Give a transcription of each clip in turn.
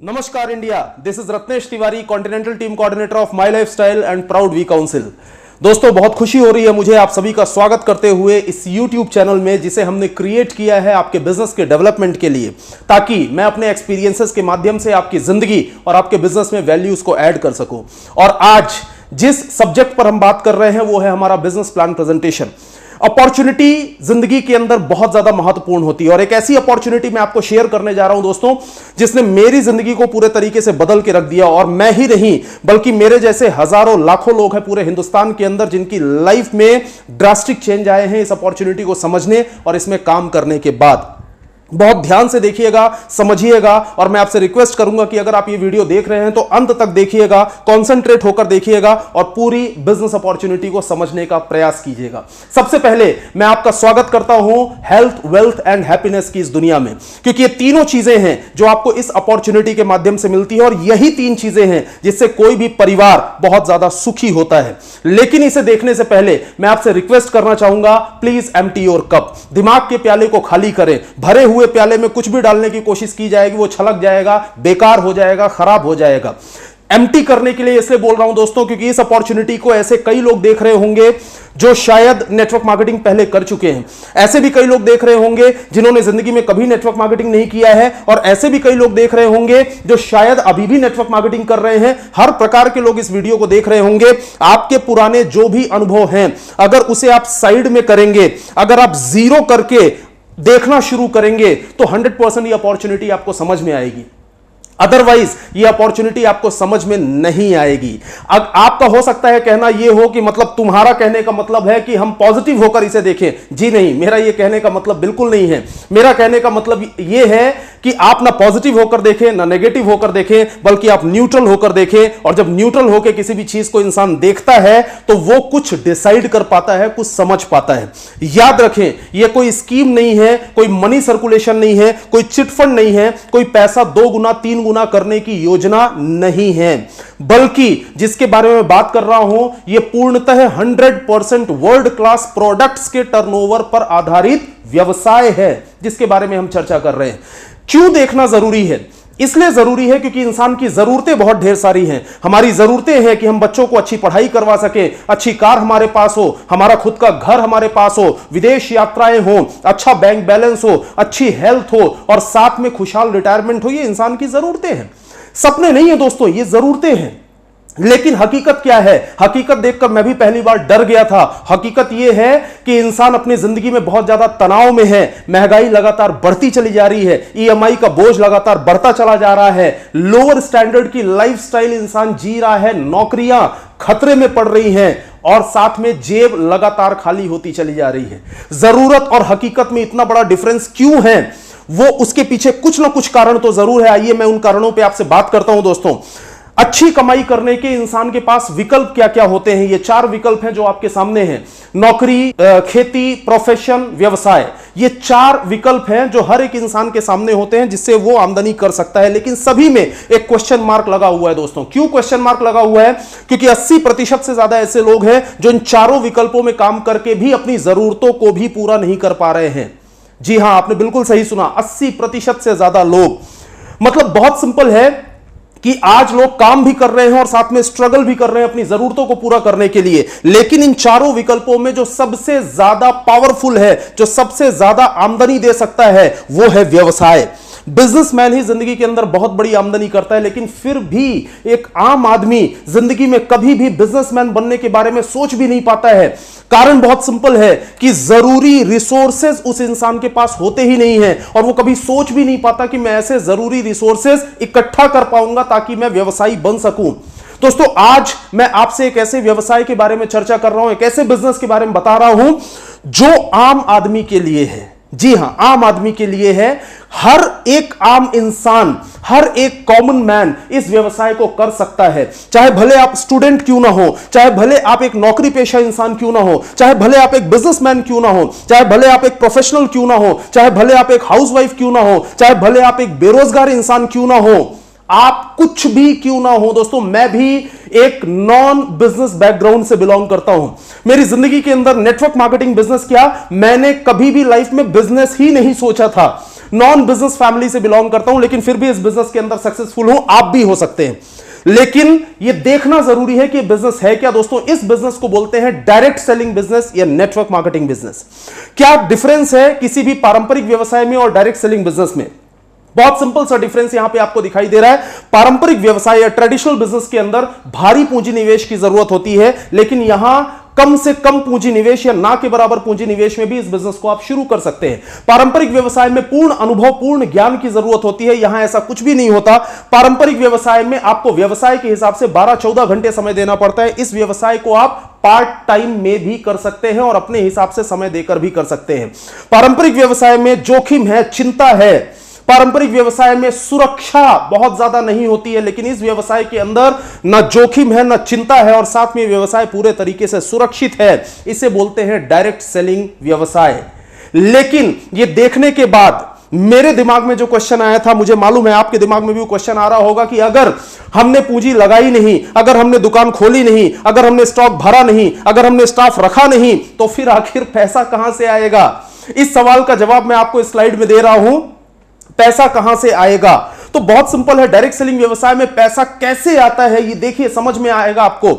नमस्कार India, this is Ratnesh Tiwari, continental team coordinator of my lifestyle and proud we council. दोस्तों, बहुत खुशी हो रही है मुझे आप सभी का स्वागत करते हुए इस YouTube चैनल में, जिसे हमने क्रिएट किया है आपके बिजनेस के डेवलपमेंट के लिए, ताकि मैं अपने एक्सपीरियंसेस के माध्यम से आपकी जिंदगी और आपके बिजनेस में वैल्यूज को ऐड कर सकूं। और आज जिस सब्जेक्ट पर हम बात कर रहे हैं वो है हमारा बिजनेस प्लान प्रेजेंटेशन। अपॉर्चुनिटी जिंदगी के अंदर बहुत ज्यादा महत्वपूर्ण होती है और एक ऐसी अपॉर्चुनिटी मैं आपको शेयर करने जा रहा हूं दोस्तों, जिसने मेरी जिंदगी को पूरे तरीके से बदल के रख दिया। और मैं ही नहीं बल्कि मेरे जैसे हजारों लाखों लोग हैं पूरे हिंदुस्तान के अंदर जिनकी लाइफ में ड्रास्टिक चेंज आए हैं इस अपॉर्चुनिटी को समझने और इसमें काम करने के बाद। बहुत ध्यान से देखिएगा, समझिएगा, और मैं आपसे रिक्वेस्ट करूंगा कि अगर आप ये वीडियो देख रहे हैं तो अंत तक देखिएगा, कंसंट्रेट होकर देखिएगा और पूरी बिजनेस अपॉर्चुनिटी को समझने का प्रयास कीजिएगा। सबसे पहले मैं आपका स्वागत करता हूं हेल्थ, वेल्थ एंड हैप्पीनेस की इस दुनिया में, क्योंकि ये तीनों चीजें हैं जो आपको इस अपॉर्चुनिटी के माध्यम से मिलती है और यही तीन चीजें हैं जिससे कोई भी परिवार बहुत ज्यादा सुखी होता है। लेकिन इसे देखने से पहले मैं आपसे रिक्वेस्ट करना चाहूंगा, प्लीज एम्प्टी योर कप। दिमाग के प्याले को खाली करें। भरे हुए प्याले में कुछ भी डालने की कोशिश की जाएगी वो छलक जाएगा, बेकार हो जाएगा, खराब हो जाएगा। एम्प्टी करने के लिए इसलिए बोल रहा हूं दोस्तों क्योंकि इस अपॉर्चुनिटी को ऐसे कई लोग देख रहे होंगे जो शायद नेटवर्क मार्केटिंग पहले कर चुके हैं। ऐसे भी कई लोग देख रहे होंगे जिन्होंने जिंदगी में कभी नेटवर्क मार्केटिंग नहीं किया है, और ऐसे भी कई लोग देख रहे होंगे जो शायद अभी भी नेटवर्क मार्केटिंग कर रहे हैं। हर प्रकार के लोग इस वीडियो को देख रहे होंगे। आपके पुराने जो भी अनुभव हैं, अगर उसे आप साइड में करेंगे, अगर आप जीरो करके देखना शुरू करेंगे तो 100% ये अपॉर्चुनिटी आपको समझ में आएगी। अदरवाइज ये अपॉर्चुनिटी आपको समझ में नहीं आएगी। अब आपका हो सकता है कहना यह हो कि मतलब तुम्हारा कहने का मतलब है कि हम पॉजिटिव होकर इसे देखें। जी नहीं, मेरा यह कहने का मतलब बिल्कुल नहीं है। मेरा कहने का मतलब यह है कि आप ना पॉजिटिव होकर देखें ना नेगेटिव होकर देखें, बल्कि आप न्यूट्रल होकर देखें। और जब न्यूट्रल होकर किसी भी चीज को इंसान देखता है तो वो कुछ डिसाइड कर पाता है, कुछ समझ पाता है। याद रखें, यह कोई स्कीम नहीं है, कोई मनी सर्कुलेशन नहीं है, कोई चिटफंड नहीं है, कोई पैसा 2 गुना 3 गुना करने की योजना नहीं है, बल्कि जिसके बारे में बात कर रहा हूं यह पूर्णतः 100% वर्ल्ड क्लास प्रोडक्ट्स के टर्नओवर पर आधारित व्यवसाय है जिसके बारे में हम चर्चा कर रहे हैं। क्यों देखना जरूरी है? इसलिए जरूरी है क्योंकि इंसान की जरूरतें बहुत ढेर सारी हैं। हमारी जरूरतें हैं कि हम बच्चों को अच्छी पढ़ाई करवा सके, अच्छी कार हमारे पास हो, हमारा खुद का घर हमारे पास हो, विदेश यात्राएं हो, अच्छा बैंक बैलेंस हो, अच्छी हेल्थ हो और साथ में खुशहाल रिटायरमेंट हो। ये इंसान की जरूरतें हैं, सपने नहीं है दोस्तों, ये जरूरतें हैं। लेकिन हकीकत क्या है? हकीकत देखकर मैं भी पहली बार डर गया था। हकीकत यह है कि इंसान अपनी जिंदगी में बहुत ज्यादा तनाव में है। महंगाई लगातार बढ़ती चली जा रही है, ईएमआई का बोझ लगातार बढ़ता चला जा रहा है, लोअर स्टैंडर्ड की लाइफस्टाइल इंसान जी रहा है, नौकरियां खतरे में पड़ रही हैं और साथ में जेब लगातार खाली होती चली जा रही है। जरूरत और हकीकत में इतना बड़ा डिफरेंस क्यों है? वो उसके पीछे कुछ ना कुछ कारण तो जरूर है। आइए मैं उन कारणों पर आपसे बात करता हूं दोस्तों। अच्छी कमाई करने के इंसान के पास विकल्प क्या क्या होते हैं? ये 4 विकल्प हैं जो आपके सामने हैं। नौकरी, खेती, प्रोफेशन, व्यवसाय। ये 4 विकल्प हैं जो हर एक इंसान के सामने होते हैं जिससे वो आमदनी कर सकता है। लेकिन सभी में एक क्वेश्चन मार्क लगा हुआ है दोस्तों। क्यों क्वेश्चन मार्क लगा हुआ है? क्योंकि 80% से ज्यादा ऐसे लोग हैं जो इन 4 विकल्पों में काम करके भी अपनी जरूरतों को भी पूरा नहीं कर पा रहे हैं। जी हां, आपने बिल्कुल सही सुना, 80% से ज्यादा लोग। मतलब बहुत सिंपल है कि आज लोग काम भी कर रहे हैं और साथ में स्ट्रगल भी कर रहे हैं अपनी जरूरतों को पूरा करने के लिए। लेकिन इन 4 विकल्पों में जो सबसे ज्यादा पावरफुल है, जो सबसे ज्यादा आमदनी दे सकता है, वो है व्यवसाय। बिजनेसमैन ही जिंदगी के अंदर बहुत बड़ी आमदनी करता है, लेकिन फिर भी एक आम आदमी जिंदगी में कभी भी बिजनेसमैन बनने के बारे में सोच भी नहीं पाता है। कारण बहुत सिंपल है कि जरूरी रिसोर्सेज उस इंसान के पास होते ही नहीं है और वो कभी सोच भी नहीं पाता कि मैं ऐसे जरूरी रिसोर्सेज इकट्ठा कर पाऊंगा ताकि मैं व्यवसायी बन सकूं। दोस्तों, आज मैं आपसे एक ऐसे व्यवसाय के बारे में चर्चा कर रहा हूं, एक ऐसे बिजनेस के बारे में बता रहा हूं जो आम आदमी के लिए है। जी हां, आम आदमी के लिए है। हर एक आम इंसान, हर एक कॉमन मैन इस व्यवसाय को कर सकता है। चाहे भले आप स्टूडेंट क्यों ना हो, चाहे भले आप एक नौकरी पेशा इंसान क्यों ना हो, चाहे भले आप एक बिजनेसमैन क्यों ना हो, चाहे भले आप एक प्रोफेशनल क्यों ना हो, चाहे भले आप एक हाउसवाइफ क्यों ना हो, चाहे भले आप एक बेरोजगार इंसान क्यों ना हो, आप कुछ भी क्यों ना हो दोस्तों। मैं भी एक नॉन बिजनेस बैकग्राउंड से बिलोंग करता हूं। मेरी जिंदगी के अंदर नेटवर्क मार्केटिंग बिजनेस क्या, मैंने कभी भी लाइफ में बिजनेस ही नहीं सोचा था। नॉन बिजनेस फैमिली से बिलोंग करता हूं, लेकिन फिर भी इस बिजनेस के अंदर सक्सेसफुल हूं, आप भी हो सकते हैं। लेकिन यह देखना जरूरी है कि बिजनेस है क्या दोस्तों। इस बिजनेस को बोलते हैं डायरेक्ट सेलिंग बिजनेस या नेटवर्क मार्केटिंग बिजनेस। क्या डिफरेंस है किसी भी पारंपरिक व्यवसाय में और डायरेक्ट सेलिंग बिजनेस में? बहुत सिंपल सा डिफरेंस यहां पे आपको दिखाई दे रहा है। पारंपरिक व्यवसाय या ट्रेडिशनल बिजनेस के अंदर भारी पूंजी निवेश की जरूरत होती है, लेकिन यहां कम से कम पूंजी निवेश या ना के बराबर पूंजी निवेश में भी इस बिजनेस को आप शुरू कर सकते हैं। पारंपरिक व्यवसाय में पूर्ण अनुभव, पूर्ण ज्ञान की जरूरत होती है, यहां ऐसा कुछ भी नहीं होता। पारंपरिक व्यवसाय में आपको व्यवसाय के हिसाब से 12-14 घंटे समय देना पड़ता है। इस व्यवसाय को आप पार्ट टाइम में भी कर सकते हैं और अपने हिसाब से समय देकर भी कर सकते हैं। पारंपरिक व्यवसाय में जोखिम है, चिंता है। पारंपरिक व्यवसाय में सुरक्षा बहुत ज्यादा नहीं होती है, लेकिन इस व्यवसाय के अंदर ना जोखिम है, ना चिंता है, और साथ में व्यवसाय पूरे तरीके से सुरक्षित है। इसे बोलते हैं डायरेक्ट सेलिंग व्यवसाय। लेकिन यह देखने के बाद मेरे दिमाग में जो क्वेश्चन आया था, मुझे मालूम है आपके दिमाग में भी वो क्वेश्चन आ रहा होगा कि अगर हमने पूंजी लगाई नहीं, अगर हमने दुकान खोली नहीं, अगर हमने स्टॉक भरा नहीं, अगर हमने स्टाफ रखा नहीं, तो फिर आखिर पैसा कहां से आएगा? इस सवाल का जवाब मैं आपको इस स्लाइड में दे रहा हूं। पैसा कहां से आएगा? तो बहुत सिंपल है। डायरेक्ट सेलिंग व्यवसाय में पैसा कैसे आता है ये देखिए, समझ में आएगा आपको।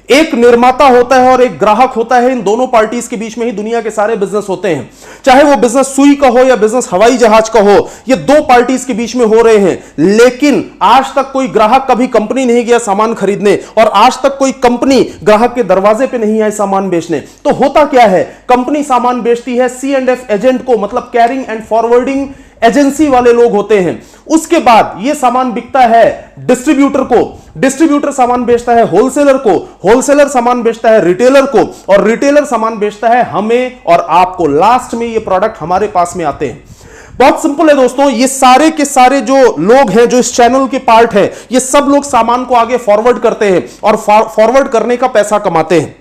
एक निर्माता होता है और एक ग्राहक होता है। इन दोनों पार्टीज के बीच में ही दुनिया के सारे बिजनेस होते हैं। चाहे वो बिजनेस सुई का हो या बिजनेस हवाई जहाज का हो, ये दो पार्टीज के बीच में हो रहे हैं। लेकिन आज तक कोई ग्राहक कभी कंपनी नहीं गया सामान खरीदने, और आज तक कोई कंपनी ग्राहक के दरवाजे पे नहीं आई सामान बेचने। तो होता क्या है, कंपनी सामान बेचती है C&F एजेंट को, मतलब कैरिंग एंड फॉरवर्डिंग एजेंसी वाले लोग होते हैं। उसके बाद यह सामान बिकता है डिस्ट्रीब्यूटर को, डिस्ट्रीब्यूटर सामान बेचता है होलसेलर को, होलसेलर सामान बेचता है रिटेलर को, और रिटेलर सामान बेचता है हमें और आपको। लास्ट में ये प्रोडक्ट हमारे पास में आते हैं। बहुत सिंपल है दोस्तों। ये सारे के सारे जो लोग हैं, जो इस चैनल के पार्ट हैं, ये सब लोग सामान को आगे फॉरवर्ड करते हैं और फॉरवर्ड करने का पैसा कमाते हैं।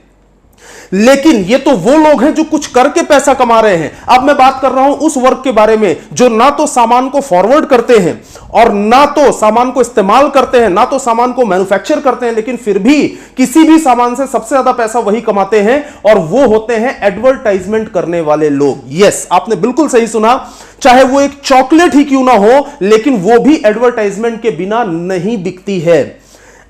लेकिन ये तो वो लोग हैं जो कुछ करके पैसा कमा रहे हैं। अब मैं बात कर रहा हूं उस वर्ग के बारे में जो ना तो सामान को फॉरवर्ड करते हैं और ना तो सामान को इस्तेमाल करते हैं, ना तो सामान को मैन्युफैक्चर करते हैं, लेकिन फिर भी किसी भी सामान से सबसे ज्यादा पैसा वही कमाते हैं, और वो होते हैं एडवर्टाइजमेंट करने वाले लोग। यस, आपने बिल्कुल सही सुना। चाहे वो एक चॉकलेट ही क्यों ना हो, लेकिन वो भी एडवर्टाइजमेंट के बिना नहीं बिकती है।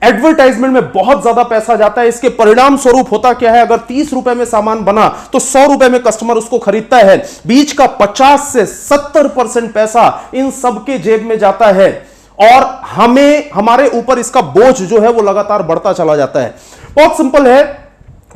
एडवर्टाइजमेंट में बहुत ज्यादा पैसा जाता है। इसके परिणाम स्वरूप होता क्या है, अगर 30 रुपए में सामान बना तो 100 रुपए में कस्टमर उसको खरीदता है। बीच का 50 से 70% पैसा इन सबके जेब में जाता है, और हमें, हमारे ऊपर इसका बोझ जो है वो लगातार बढ़ता चला जाता है। बहुत सिंपल है।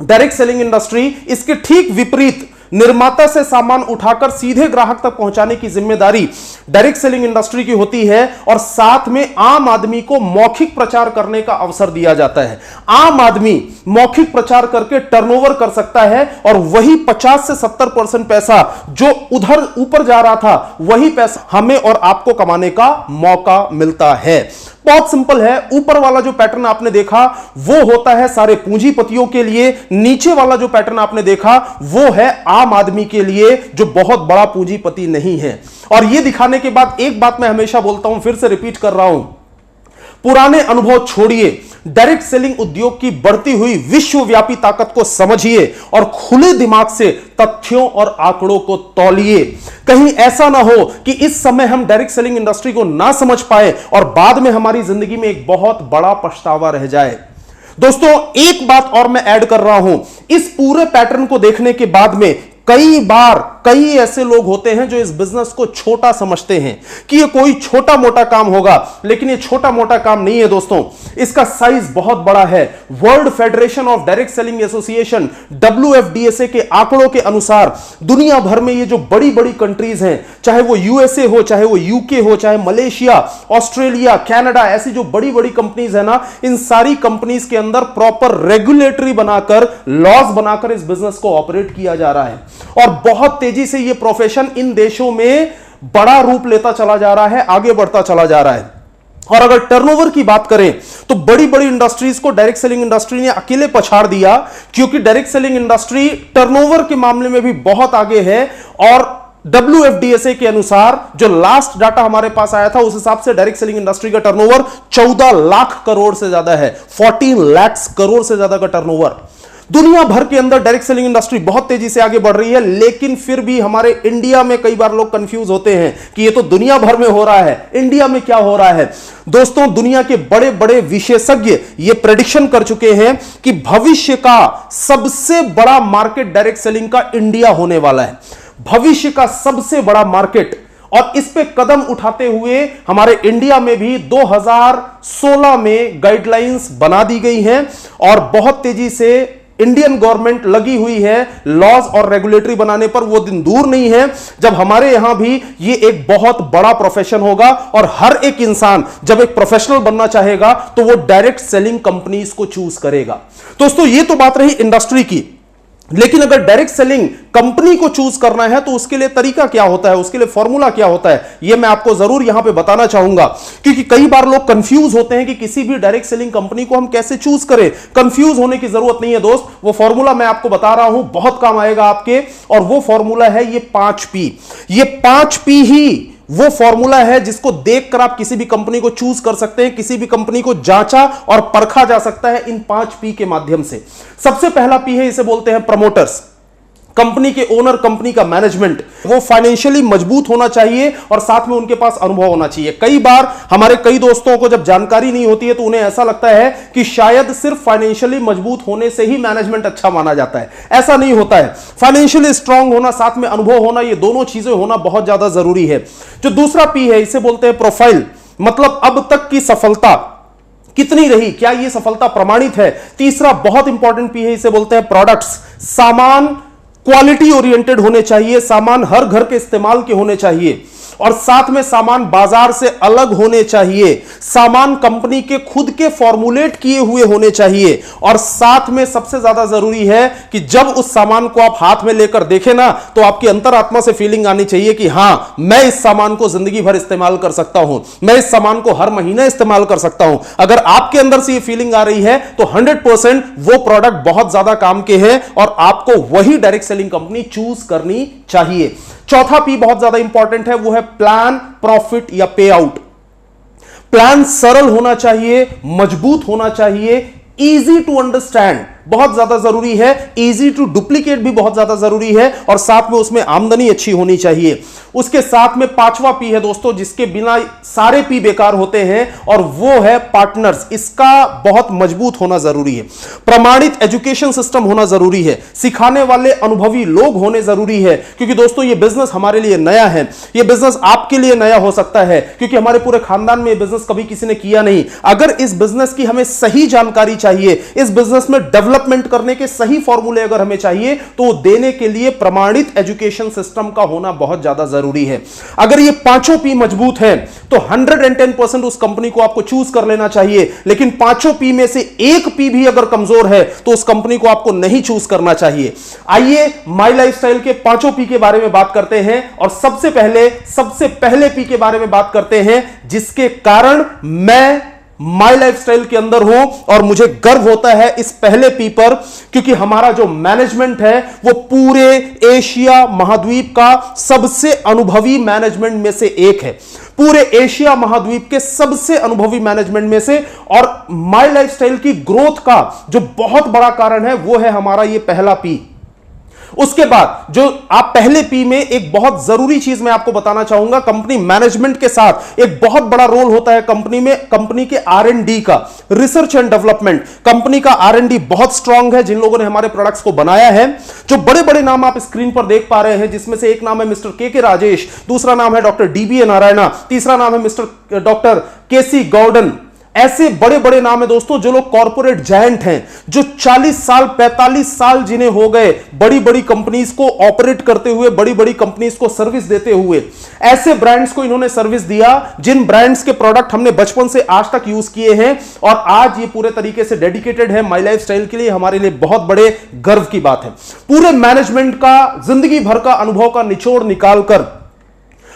डायरेक्ट सेलिंग इंडस्ट्री, इसके ठीक विपरीत, निर्माता से सामान उठाकर सीधे ग्राहक तक पहुंचाने की जिम्मेदारी डायरेक्ट सेलिंग इंडस्ट्री की होती है, और साथ में आम आदमी को मौखिक प्रचार करने का अवसर दिया जाता है। आम आदमी मौखिक प्रचार करके टर्नओवर कर सकता है, और वही 50 से 70% पैसा जो उधर ऊपर जा रहा था, वही पैसा हमें और आपको कमाने का मौका मिलता है। बहुत सिंपल है। ऊपर वाला जो पैटर्न आपने देखा वो होता है सारे पूंजीपतियों के लिए, नीचे वाला जो पैटर्न आपने देखा वो है आम आदमी के लिए जो बहुत बड़ा पूंजीपति नहीं है। और यह दिखाने के बाद एक बात मैं हमेशा बोलता हूं, फिर से रिपीट कर रहा हूं, पुराने अनुभव छोड़िए, डायरेक्ट सेलिंग उद्योग की बढ़ती हुई विश्वव्यापी ताकत को समझिए और खुले दिमाग से तथ्यों और आंकड़ों को तौलिए। कहीं ऐसा ना हो कि इस समय हम डायरेक्ट सेलिंग इंडस्ट्री को ना समझ पाए और बाद में हमारी जिंदगी में एक बहुत बड़ा पछतावा रह जाए। दोस्तों, एक बात और मैं ऐड कर रहा हूं, इस पूरे पैटर्न को देखने के बाद में कई बार कई ऐसे लोग होते हैं जो इस बिजनेस को छोटा समझते हैं कि ये कोई छोटा मोटा काम होगा, लेकिन ये छोटा मोटा काम नहीं है दोस्तों। इसका साइज बहुत बड़ा है। World federation of direct selling association WFDSA के आंकड़ों के अनुसार दुनिया भर में ये जो बड़ी बड़ी कंट्रीज हैं, चाहे वो USA हो, चाहे वो UK हो, चाहे मलेशिया, ऑस्ट्रेलिया, कनाडा, ऐसी जो बड़ी बड़ी कंपनीज है ना, इन सारी कंपनीज के अंदर प्रॉपर रेगुलेटरी बनाकर, लॉज बनाकर इस बिजनेस को ऑपरेट किया जा रहा है, और बहुत तेजी से यह प्रोफेशन इन देशों में बड़ा रूप लेता चला जा रहा है, आगे बढ़ता चला जा रहा है। और अगर टर्नओवर की बात करें तो बड़ी बड़ी इंडस्ट्रीज को डायरेक्ट सेलिंग इंडस्ट्री ने अकेले पछाड़ दिया, क्योंकि डायरेक्ट सेलिंग इंडस्ट्री टर्नओवर के मामले में भी बहुत आगे है। और WFDSA के अनुसार जो लास्ट डाटा हमारे पास आया था, उस हिसाब से डायरेक्ट सेलिंग इंडस्ट्री का टर्नओवर 14 लाख करोड़ से ज्यादा है, 14 लाख करोड़ से ज्यादा का टर्नओवर। दुनिया भर के अंदर डायरेक्ट सेलिंग इंडस्ट्री बहुत तेजी से आगे बढ़ रही है, लेकिन फिर भी हमारे इंडिया में कई बार लोग कंफ्यूज होते हैं कि ये तो दुनिया भर में हो रहा है, इंडिया में क्या हो रहा है। दोस्तों, दुनिया के बड़े बड़े विशेषज्ञ ये प्रेडिक्शन कर चुके हैं कि भविष्य का सबसे बड़ा मार्केट डायरेक्ट सेलिंग का इंडिया होने वाला है। भविष्य का सबसे बड़ा मार्केट, और इस पे कदम उठाते हुए हमारे इंडिया में भी 2016 में गाइडलाइंस बना दी गई हैं और बहुत तेजी से इंडियन गवर्नमेंट लगी हुई है लॉज और रेगुलेटरी बनाने पर। वो दिन दूर नहीं है जब हमारे यहां भी ये एक बहुत बड़ा प्रोफेशन होगा और हर एक इंसान जब एक प्रोफेशनल बनना चाहेगा तो वो डायरेक्ट सेलिंग कंपनीज को चूज करेगा। दोस्तों, ये तो बात रही इंडस्ट्री की, लेकिन अगर डायरेक्ट सेलिंग कंपनी को चूज करना है तो उसके लिए तरीका क्या होता है, उसके लिए फॉर्मूला क्या होता है, यह मैं आपको जरूर यहां पे बताना चाहूंगा। क्योंकि कई बार लोग कंफ्यूज होते हैं कि किसी भी डायरेक्ट सेलिंग कंपनी को हम कैसे चूज करें। कंफ्यूज होने की जरूरत नहीं है दोस्त, वो फॉर्मूला मैं आपको बता रहा हूं, बहुत काम आएगा आपके। और वो फॉर्मूला है ये 5P। ये 5P ही वो फॉर्मूला है जिसको देखकर आप किसी भी कंपनी को चूज कर सकते हैं, किसी भी कंपनी को जांचा और परखा जा सकता है इन 5P के माध्यम से। सबसे पहला P है, इसे बोलते हैं प्रमोटर्स। कंपनी के ओनर, कंपनी का मैनेजमेंट, वो फाइनेंशियली मजबूत होना चाहिए और साथ में उनके पास अनुभव होना चाहिए। कई बार हमारे कई दोस्तों को जब जानकारी नहीं होती है तो उन्हें ऐसा लगता है कि शायद सिर्फ फाइनेंशियली मजबूत होने से ही मैनेजमेंट अच्छा माना जाता है। ऐसा नहीं होता है। फाइनेंशियली स्ट्रांग होना, साथ में अनुभव होना, ये दोनों चीजें होना बहुत ज्यादा जरूरी है। जो दूसरा P है, इसे बोलते हैं प्रोफाइल। मतलब अब तक की सफलता कितनी रही, क्या यह सफलता प्रमाणित है। तीसरा बहुत इंपॉर्टेंट P है, इसे बोलते हैं प्रोडक्ट्स। सामान क्वालिटी ओरिएंटेड होने चाहिए, सामान हर घर के इस्तेमाल के होने चाहिए और साथ में सामान बाजार से अलग होने चाहिए। सामान कंपनी के खुद के फॉर्मुलेट किए हुए होने चाहिए और साथ में सबसे ज्यादा जरूरी है कि जब उस सामान को आप हाथ में लेकर देखें ना तो आपकी अंतरात्मा से फीलिंग आनी चाहिए कि हां, मैं इस सामान को जिंदगी भर इस्तेमाल कर सकता हूं, मैं इस सामान को हर महीने इस्तेमाल कर सकता हूं। अगर आपके अंदर से ये फीलिंग आ रही है तो 100% वो प्रोडक्ट बहुत ज्यादा काम के हैं और आपको वही डायरेक्ट सेलिंग कंपनी चूज करनी चाहिए। चौथा P बहुत ज्यादा इंपॉर्टेंट है, वो है प्लान, प्रॉफिट या पे आउट। प्लान सरल होना चाहिए, मजबूत होना चाहिए, इजी टू अंडरस्टैंड बहुत ज्यादा जरूरी है, इजी टू डुप्लीकेट भी बहुत ज्यादा जरूरी है और साथ में उसमें आमदनी अच्छी होनी चाहिए। उसके साथ में 5वां P है दोस्तों, जिसके बिना सारे P बेकार होते हैं और वो है पार्टनर्स। इसका बहुत मजबूत होना जरूरी है। प्रमाणित एजुकेशन सिस्टम होना जरूरी है, सिखाने वाले अनुभवी लोग होने जरूरी है। क्योंकि दोस्तों ये बिजनेस हमारे लिए नया है, ये बिजनेस आपके लिए नया हो सकता है क्योंकि हमारे पूरे खानदान में ये बिजनेस कभी किसी ने किया नहीं। अगर इस बिजनेस की हमें सही जानकारी चाहिए, इस बिजनेस में डेवलपमेंट करने के सही फॉर्मूले अगर हमें चाहिए तो देने के लिए प्रमाणित एजुकेशन सिस्टम का होना बहुत ज्यादा जरूरी है। अगर ये पांचों P मजबूत हैं तो 110% उस कंपनी को आपको चूज कर लेना चाहिए। लेकिन पांचों P में से एक P भी अगर कमजोर है तो उस कंपनी को आपको नहीं चूज करना चाहिए। आइए माई लाइफस्टाइल के पांचों P के बारे में बात करते हैं और सबसे पहले P के बारे में बात करते हैं जिसके कारण मैं माई लाइफस्टाइल के अंदर हूं और मुझे गर्व होता है इस पहले P पर, क्योंकि हमारा जो मैनेजमेंट है वो पूरे एशिया महाद्वीप का सबसे अनुभवी मैनेजमेंट में से एक है, पूरे एशिया महाद्वीप के सबसे अनुभवी मैनेजमेंट में से। और माई लाइफस्टाइल की ग्रोथ का जो बहुत बड़ा कारण है वो है हमारा ये पहला P। उसके बाद जो आप पहले P में एक बहुत जरूरी चीज मैं आपको बताना चाहूंगा, कंपनी मैनेजमेंट के साथ एक बहुत बड़ा रोल होता है कंपनी में, कंपनी के R&D का, रिसर्च एंड डेवलपमेंट। कंपनी का R&D बहुत स्ट्रांग है। जिन लोगों ने हमारे प्रोडक्ट्स को बनाया है, जो बड़े बड़े नाम आप स्क्रीन पर देख पा रहे हैं, जिसमें से एक नाम है मिस्टर के राजेश, दूसरा नाम है डॉक्टर DBA नारायणा, तीसरा नाम है मिस्टर डॉक्टर KC गॉर्डन। ऐसे बड़े बड़े नाम है दोस्तों जो लोग कॉर्पोरेट जायंट हैं, जो 40 साल 45 साल जिन्हें हो गए बड़ी बड़ी कंपनीज को ऑपरेट करते हुए, बड़ी बड़ी कंपनीज को सर्विस देते हुए। ऐसे ब्रांड्स को इन्होंने सर्विस दिया जिन ब्रांड्स के प्रोडक्ट हमने बचपन से आज तक यूज किए हैं और आज ये पूरे तरीके से डेडिकेटेड है माई लाइफस्टाइल के लिए। हमारे लिए बहुत बड़े गर्व की बात है। पूरे मैनेजमेंट का जिंदगी भर का अनुभव का निचोड़ निकालकर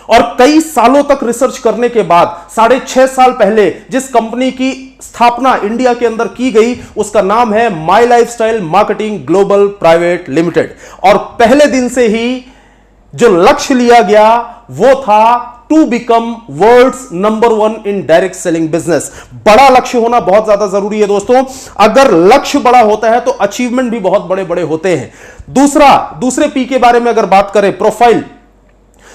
और कई सालों तक रिसर्च करने के बाद 6.5 साल पहले जिस कंपनी की स्थापना इंडिया के अंदर की गई उसका नाम है my lifestyle marketing global private limited. और पहले दिन से ही जो लक्ष्य लिया गया वो था to become world's number 1 in direct selling business. बड़ा लक्ष्य होना बहुत ज्यादा जरूरी है दोस्तों। अगर लक्ष्य बड़ा होता है तो अचीवमेंट भी बहुत बड़े बड़े होते हैं। दूसरे पी के बारे में अगर बात करें, प्रोफाइल,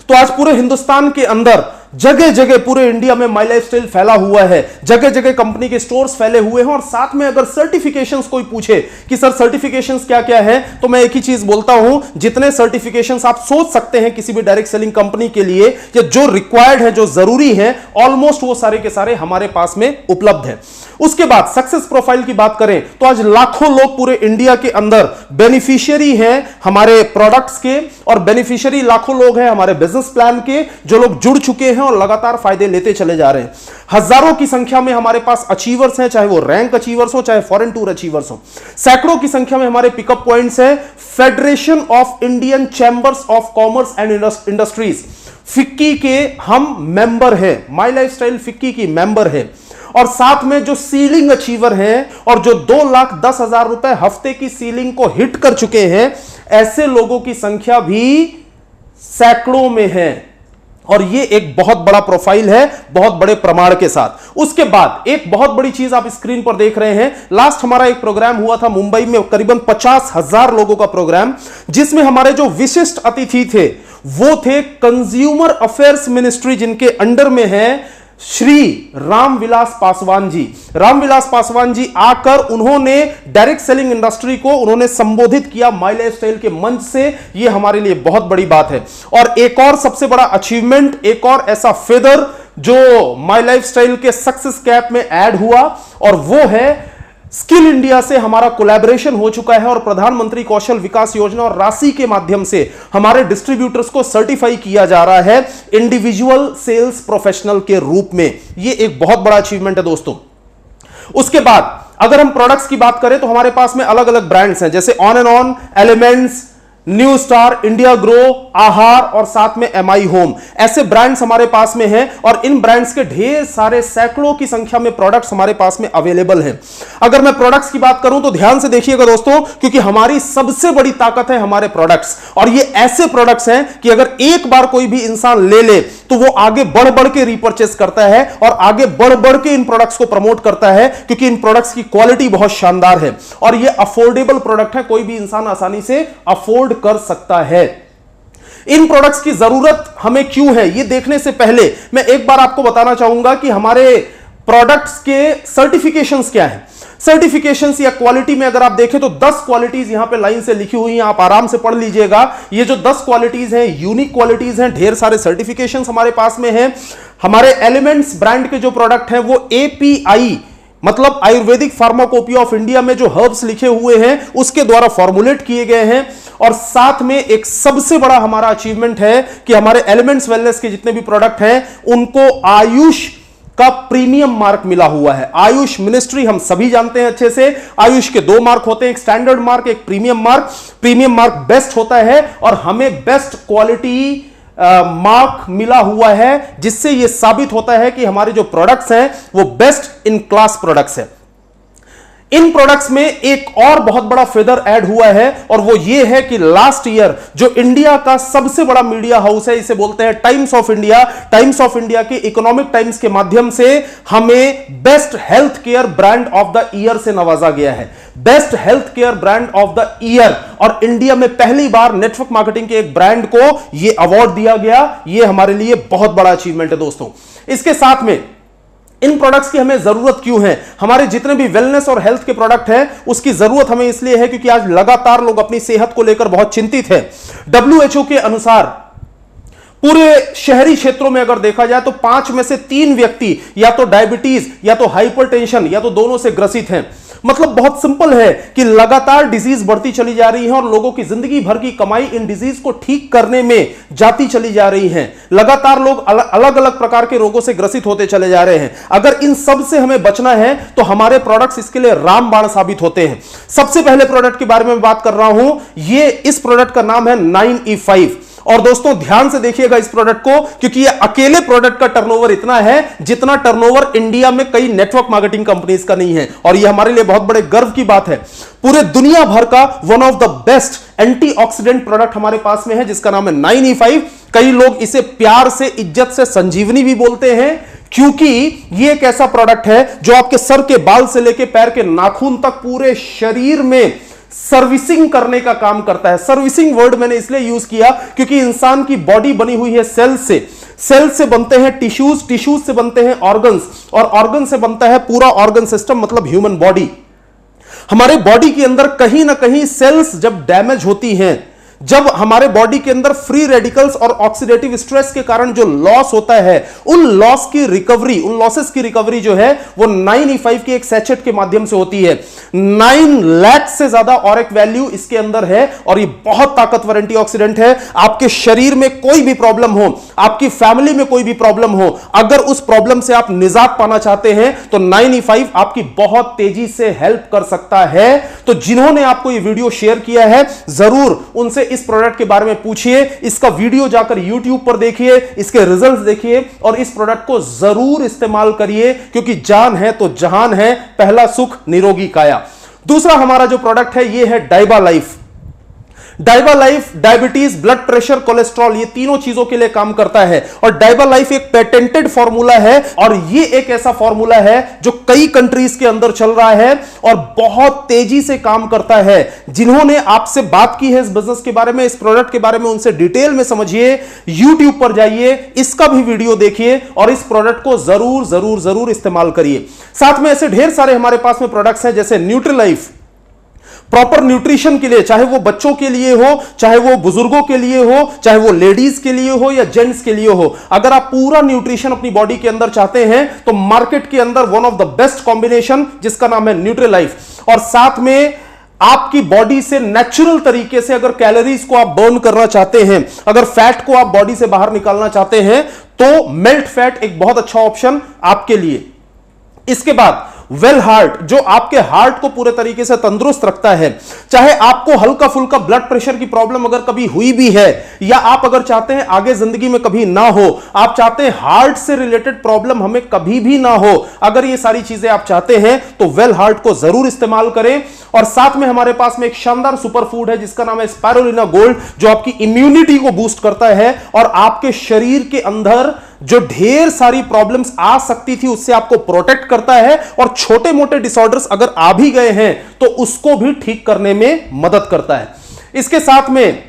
तो आज पूरे हिंदुस्तान के अंदर जगह जगह पूरे इंडिया में माई लाइफ स्टाइल फैला हुआ है, जगह जगह कंपनी के स्टोर्स फैले हुए हैं। और साथ में अगर सर्टिफिकेशंस कोई पूछे कि सर सर्टिफिकेशंस क्या क्या है, तो मैं एक ही चीज बोलता हूं, जितने सर्टिफिकेशंस आप सोच सकते हैं किसी भी डायरेक्ट सेलिंग कंपनी के लिए, या जो रिक्वायर्ड है, जो जरूरी है, ऑलमोस्ट वो सारे के सारे हमारे पास में उपलब्ध है। उसके बाद सक्सेस प्रोफाइल की बात करें तो आज लाखों लोग पूरे इंडिया के अंदर बेनिफिशियरी हैं हमारे प्रोडक्ट्स के, और बेनिफिशियरी लाखों लोग हैं हमारे बिजनेस प्लान के, जो लोग जुड़ चुके हैं और लगातार फायदे लेते चले जा रहे हैं। हजारों की संख्या में हमारे पास अचीवर्स हैं, चाहे वो रैंक अचीवर्स हो, चाहे फॉरेन टूर अचीवर्स हो। सैकड़ों की संख्या में हमारे पिकअप पॉइंट्स हैं। Federation of Indian chambers of commerce and industries, FICCI के हम मेंबर हैं, माई लाइफ स्टाइल फिक्की की मेंबर है। और साथ में जो सीलिंग अचीवर हैं और जो 2,10,000 रुपए हफ्ते की सीलिंग को हिट कर चुके हैं, ऐसे लोगों की संख्या भी सैकड़ों में है। और ये एक बहुत बड़ा प्रोफाइल है, बहुत बड़े प्रमाण के साथ। उसके बाद एक बहुत बड़ी चीज आप स्क्रीन पर देख रहे हैं। लास्ट हमारा एक प्रोग्राम हुआ था मुंबई में, करीबन 50,000 लोगों का प्रोग्राम, जिसमें हमारे जो विशिष्ट अतिथि थे वो थे कंज्यूमर अफेयर्स मिनिस्ट्री, जिनके अंडर में है श्री रामविलास पासवान जी। रामविलास पासवान जी आकर उन्होंने डायरेक्ट सेलिंग इंडस्ट्री को उन्होंने संबोधित किया माई लाइफ स्टाइल के मंच से। यह हमारे लिए बहुत बड़ी बात है। और एक और सबसे बड़ा अचीवमेंट, एक और ऐसा फेदर जो माई लाइफ स्टाइल के सक्सेस कैप में ऐड हुआ, और वो है स्किल इंडिया से हमारा कोलैबोरेशन हो चुका है और प्रधानमंत्री कौशल विकास योजना और राशि के माध्यम से हमारे डिस्ट्रीब्यूटर्स को सर्टिफाई किया जा रहा है इंडिविजुअल सेल्स प्रोफेशनल के रूप में। यह एक बहुत बड़ा अचीवमेंट है दोस्तों। उसके बाद अगर हम प्रोडक्ट्स की बात करें तो हमारे पास में अलग अलग ब्रांड्स हैं, जैसे on and on, elements, new star, India grow, आहार और साथ में एमआई होम, ऐसे ब्रांड्स हमारे पास में हैं। और इन ब्रांड्स के ढेर सारे सैकड़ों की संख्या में प्रोडक्ट्स हमारे पास में अवेलेबल हैं। अगर मैं प्रोडक्ट्स की बात करूं तो ध्यान से देखिएगा दोस्तों, क्योंकि हमारी सबसे बड़ी ताकत है हमारे प्रोडक्ट्स। और ये ऐसे प्रोडक्ट्स हैं कि अगर एक बार कोई भी इंसान ले ले तो वो आगे बढ़ बढ़ के रीपर्चेस करता है और आगे बढ़ बढ़ के इन प्रोडक्ट्स को प्रमोट करता है, क्योंकि इन प्रोडक्ट्स की क्वालिटी बहुत शानदार है और ये अफोर्डेबल प्रोडक्ट है, कोई भी इंसान आसानी से अफोर्ड कर सकता है। इन प्रोडक्ट्स की जरूरत हमें क्यों है, ये देखने से पहले मैं एक बार आपको बताना चाहूंगा कि हमारे प्रोडक्ट्स के सर्टिफिकेशंस क्या हैं। सर्टिफिकेशंस या क्वालिटी में अगर आप देखें तो 10 क्वालिटीज यहां पे लाइन से लिखी हुई हैं, आप आराम से पढ़ लीजिएगा। ये जो 10 क्वालिटीज हैं यूनिक क्वालिटीज हैं, ढेर सारे सर्टिफिकेशंस हमारे पास में हैं। हमारे एलिमेंट्स ब्रांड के जो प्रोडक्ट हैं वो API मतलब आयुर्वेदिक फार्माकोपिया ऑफ इंडिया में जो हर्ब्स लिखे हुए हैं उसके द्वारा फॉर्मुलेट किए गए हैं। और साथ में एक सबसे बड़ा हमारा अचीवमेंट है कि हमारे एलिमेंट्स वेलनेस के जितने भी प्रोडक्ट हैं उनको आयुष का प्रीमियम मार्क मिला हुआ है। आयुष मिनिस्ट्री हम सभी जानते हैं अच्छे से, आयुष के 2 मार्क होते हैं, एक स्टैंडर्ड मार्क, एक premium mark. Premium mark best होता है और हमें बेस्ट क्वालिटी मार्क मिला हुआ है, जिससे यह साबित होता है कि हमारे जो प्रोडक्ट्स हैं वो बेस्ट इन क्लास प्रोडक्ट्स हैं। इन प्रोडक्ट्स में एक और बहुत बड़ा फेदर ऐड हुआ है और वो ये है कि लास्ट ईयर जो इंडिया का सबसे बड़ा मीडिया हाउस है, इसे बोलते हैं times of India, times of India के इकोनॉमिक टाइम्स के माध्यम से हमें best health care brand of the year से नवाजा गया है। Best health care brand of the year, और इंडिया में पहली बार नेटवर्क मार्केटिंग के एक ब्रांड को यह अवार्ड दिया गया। यह हमारे लिए बहुत बड़ा अचीवमेंट है दोस्तों। इसके साथ में इन प्रोडक्ट्स की हमें जरूरत क्यों है, हमारे जितने भी वेलनेस और हेल्थ के प्रोडक्ट हैं उसकी जरूरत हमें इसलिए है क्योंकि आज लगातार लोग अपनी सेहत को लेकर बहुत चिंतित हैं। WHO के अनुसार पूरे शहरी क्षेत्रों में अगर देखा जाए तो 5 में से 3 व्यक्ति या तो डायबिटीज या तो हाइपरटेंशन या तो दोनों से ग्रसित हैं। मतलब बहुत सिंपल है कि लगातार डिजीज बढ़ती चली जा रही है और लोगों की जिंदगी भर की कमाई इन डिजीज को ठीक करने में जाती चली जा रही है। लगातार लोग अलग अलग प्रकार के रोगों से ग्रसित होते चले जा रहे हैं। अगर इन सब से हमें बचना है तो हमारे प्रोडक्ट्स इसके लिए रामबाण साबित होते हैं। सबसे पहले प्रोडक्ट के बारे में बात कर रहा हूं, इस प्रोडक्ट का नाम है 9E5 और दोस्तों ध्यान से देखिएगा इस प्रोडक्ट को, क्योंकि ये अकेले प्रोडक्ट का टर्नओवर इतना है जितना टर्नओवर इंडिया में कई नेटवर्क मार्केटिंग कंपनीज का नहीं है। और ये हमारे लिए बहुत बड़े गर्व की बात है। पूरे दुनिया भर का one of the best antioxidant product हमारे पास में है, जिसका नाम है 9E5। कई लोग इसे प्यार से, इज्जत से संजीवनी भी बोलते हैं, क्योंकि ये एक ऐसा प्रोडक्ट है जो आपके सर के बाल से लेकर पैर के नाखून तक पूरे शरीर में सर्विसिंग करने का काम करता है। सर्विसिंग वर्ड मैंने इसलिए यूज किया क्योंकि इंसान की बॉडी बनी हुई है सेल से, सेल से बनते हैं टिश्यूज, टिश्यूज से बनते हैं ऑर्गन्स, और ऑर्गन से बनता है पूरा ऑर्गन सिस्टम, मतलब ह्यूमन बॉडी। हमारे बॉडी के अंदर कहीं ना कहीं सेल्स जब डैमेज होती हैं, जब हमारे बॉडी के अंदर फ्री रेडिकल्स और ऑक्सीडेटिव स्ट्रेस के कारण जो लॉस होता है, उन लॉस की रिकवरी, उन लॉसेस की रिकवरी जो है वो 9E5 के एक सैचेट के माध्यम से होती है। 9 लाख से ज्यादा ऑरिक वैल्यू इसके अंदर है और ये बहुत ताकतवर एंटीऑक्सीडेंट है। आपके शरीर में कोई भी प्रॉब्लम हो, आपकी फैमिली में कोई भी प्रॉब्लम हो, अगर उस प्रॉब्लम से आप निजात पाना चाहते हैं तो 9E5 आपकी बहुत तेजी से हेल्प कर सकता है। तो जिन्होंने आपको ये वीडियो शेयर किया है, जरूर उनसे इस प्रोडक्ट के बारे में पूछिए, इसका वीडियो जाकर YouTube पर देखिए, इसके रिजल्ट्स देखिए और इस प्रोडक्ट को जरूर इस्तेमाल करिए, क्योंकि जान है तो जहान है, पहला सुख निरोगी काया। दूसरा हमारा जो प्रोडक्ट है ये है Diaba life. Diaba life diabetes, blood pressure, cholesterol, ये तीनों चीजों के लिए काम करता है। और डाइबा लाइफ एक पेटेंटेड फॉर्मूला है और ये एक ऐसा फॉर्मूला है जो कई कंट्रीज के अंदर चल रहा है और बहुत तेजी से काम करता है। जिन्होंने आपसे बात की है इस बिजनेस के बारे में, इस प्रोडक्ट के बारे में, उनसे डिटेल में समझिए, YouTube पर जाइए, इसका भी वीडियो देखिए और इस प्रोडक्ट को जरूर जरूर जरूर इस्तेमाल करिए। साथ में ऐसे ढेर सारे हमारे पास में प्रोडक्ट्स हैं, जैसे न्यूट्रीलाइफ, प्रॉपर न्यूट्रिशन के लिए, चाहे वो बच्चों के लिए हो, चाहे वो बुजुर्गों के लिए हो, चाहे वो लेडीज के लिए हो या जेंट्स के लिए हो। अगर आप पूरा न्यूट्रिशन अपनी बॉडी के अंदर चाहते हैं तो मार्केट के अंदर one of the best combination जिसका नाम है न्यूट्रीलाइफ। और साथ में आपकी बॉडी से नेचुरल तरीके से अगर कैलोरीज को आप बर्न करना चाहते हैं, अगर फैट को आप बॉडी से बाहर निकालना चाहते हैं, तो मेल्ट फैट एक बहुत अच्छा ऑप्शन आपके लिए। इसके बाद वेल हार्ट, जो आपके हार्ट को पूरे तरीके से तंदुरुस्त रखता है। चाहे आपको हल्का फुल्का ब्लड प्रेशर की प्रॉब्लम अगर कभी हुई भी है, या आप अगर चाहते हैं आगे जिंदगी में कभी ना हो, आप चाहते हैं हार्ट से रिलेटेड प्रॉब्लम हमें कभी भी ना हो, अगर ये सारी चीजें आप चाहते हैं तो वेल हार्ट को जरूर इस्तेमाल करें। और साथ में हमारे पास में एक शानदार सुपर फूड है जिसका नाम है स्पाइरुलिना गोल्ड, जो आपकी इम्यूनिटी को बूस्ट करता है और आपके शरीर के अंदर जो ढेर सारी प्रॉब्लम्स आ सकती थी उससे आपको प्रोटेक्ट करता है और छोटे मोटे डिसऑर्डर्स अगर आ भी गए हैं तो उसको भी ठीक करने में मदद करता है। इसके साथ में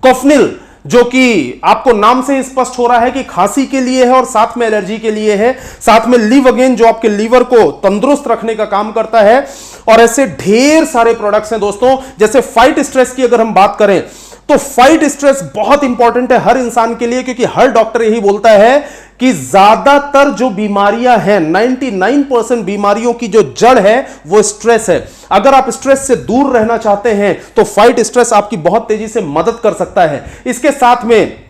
कोफनिल, जो कि आपको नाम से स्पष्ट हो रहा है कि खांसी के लिए है और साथ में एलर्जी के लिए है। साथ में लिव अगेन, जो आपके लीवर को तंदुरुस्त रखने का काम करता है। और ऐसे ढेर सारे प्रोडक्ट्स हैं दोस्तों। जैसे फाइट स्ट्रेस की अगर हम बात करें तो फाइट स्ट्रेस बहुत इंपॉर्टेंट है हर इंसान के लिए, क्योंकि हर डॉक्टर यही बोलता है कि ज्यादातर जो बीमारियां हैं, 99% बीमारियों की जो जड़ है वो स्ट्रेस है। अगर आप स्ट्रेस से दूर रहना चाहते हैं तो फाइट स्ट्रेस आपकी बहुत तेजी से मदद कर सकता है। इसके साथ में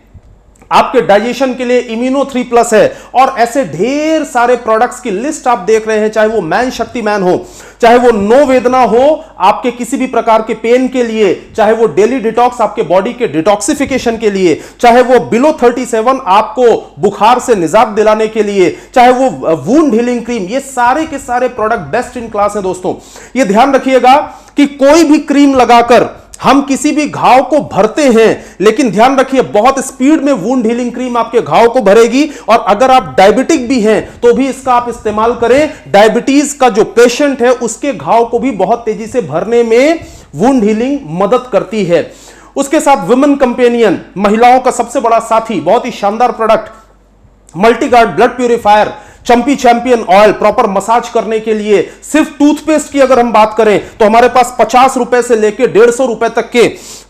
आपके डाइजेशन के लिए इम्यूनो 3+ है और ऐसे ढेर सारे प्रोडक्ट्स की लिस्ट आप देख रहे हैं, चाहे वो मैन शक्ति मैन हो, चाहे वो नो वेदना हो आपके किसी भी प्रकार के पेन के लिए, चाहे वो डेली डिटॉक्स आपके बॉडी के डिटॉक्सिफिकेशन के लिए, चाहे वो बिलो 37 आपको बुखार से निजात दिलाने के लिए, चाहे वो वुंड हीलिंग क्रीम, ये सारे के सारे प्रोडक्ट बेस्ट इन क्लास है दोस्तों। ये ध्यान रखिएगा कि कोई भी क्रीम लगाकर हम किसी भी घाव को भरते हैं, लेकिन ध्यान रखिए बहुत स्पीड में वुंड हीलिंग क्रीम आपके घाव को भरेगी। और अगर आप डायबिटिक भी हैं तो भी इसका आप इस्तेमाल करें। डायबिटीज का जो पेशेंट है उसके घाव को भी बहुत तेजी से भरने में वुंड हीलिंग मदद करती है। उसके साथ वुमेन कंपेनियन, महिलाओं का सबसे बड़ा साथी, बहुत ही शानदार product, multiguard blood purifier, champi champion oil, proper massage करने के लिए। सिर्फ टूथपेस्ट की अगर हम बात करें तो हमारे पास 50 रुपए से लेकर 150 रुपए तक के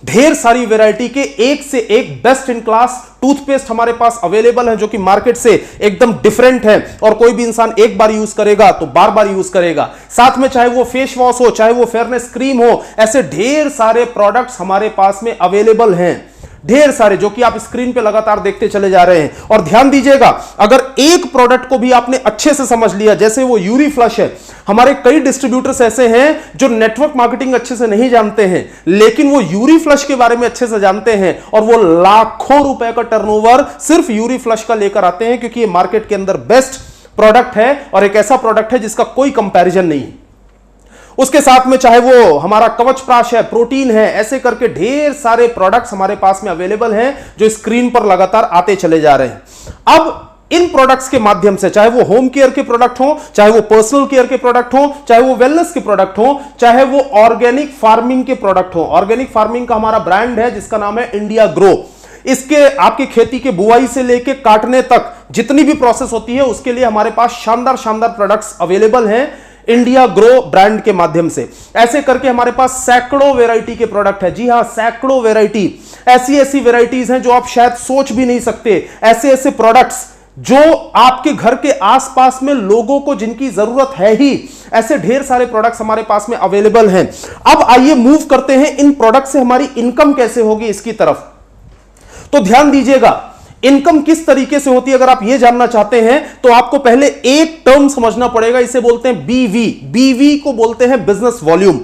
ढेर सारी वैरायटी के एक से एक बेस्ट इन क्लास टूथपेस्ट हमारे पास अवेलेबल है, जो कि मार्केट से एकदम डिफरेंट है और कोई भी इंसान एक बार यूज करेगा तो बार बार यूज करेगा। साथ में चाहे वो फेस वॉश हो, चाहे वो फेयरनेस क्रीम हो, ऐसे ढेर सारे प्रोडक्ट्स हमारे पास में अवेलेबल हैं। ढेर सारे, जो कि आप स्क्रीन पे लगातार देखते चले जा रहे हैं। और ध्यान दीजिएगा, अगर एक प्रोडक्ट को भी आपने अच्छे से समझ लिया, जैसे वो यूरी फ्लश है, हमारे कई डिस्ट्रीब्यूटर्स ऐसे हैं जो नेटवर्क मार्केटिंग अच्छे से नहीं जानते हैं, लेकिन वो यूरी फ्लश के बारे में अच्छे से जानते हैं, और वो लाखों रुपए का टर्नओवर सिर्फ यूरी फ्लश का लेकर आते हैं, क्योंकि ये मार्केट के अंदर बेस्ट प्रोडक्ट है और एक ऐसा प्रोडक्ट है जिसका कोई कंपैरिजन नहीं। उसके साथ में चाहे वो हमारा कवच प्राश है, प्रोटीन है, ऐसे करके ढेर सारे प्रोडक्ट्स हमारे पास में अवेलेबल हैं जो स्क्रीन पर लगातार आते चले जा रहे हैं। अब इन प्रोडक्ट्स के माध्यम से, चाहे वो होम केयर के प्रोडक्ट हो, चाहे वो पर्सनल केयर के प्रोडक्ट हो, चाहे वो वेलनेस के प्रोडक्ट हो, चाहे वो ऑर्गेनिक फार्मिंग के प्रोडक्ट हो। ऑर्गेनिक फार्मिंग का हमारा ब्रांड है जिसका नाम है इंडिया ग्रो। इसके आपकी खेती के बुआई से लेके काटने तक जितनी भी प्रोसेस होती है उसके लिए हमारे पास शानदार शानदार प्रोडक्ट्स अवेलेबल हैं इंडिया ग्रो ब्रांड के माध्यम से। ऐसे करके हमारे पास सैकड़ों वैरायटी के प्रोडक्ट है। जी हां, सैकड़ों वैरायटी, ऐसी ऐसी वैरायटीज हैं जो आप शायद सोच भी नहीं सकते। ऐसे ऐसे प्रोडक्ट्स जो आपके घर के आसपास में लोगों को जिनकी जरूरत है ही, ऐसे ढेर सारे प्रोडक्ट्स हमारे पास में अवेलेबल हैं। अब आइए मूव करते हैं इन प्रोडक्ट से हमारी इनकम कैसे होगी इसकी तरफ। तो ध्यान दीजिएगा, इनकम किस तरीके से होती है अगर आप यह जानना चाहते हैं तो आपको पहले एक टर्म समझना पड़ेगा, इसे बोलते हैं बीवी। बीवी को बोलते हैं बिजनेस वॉल्यूम।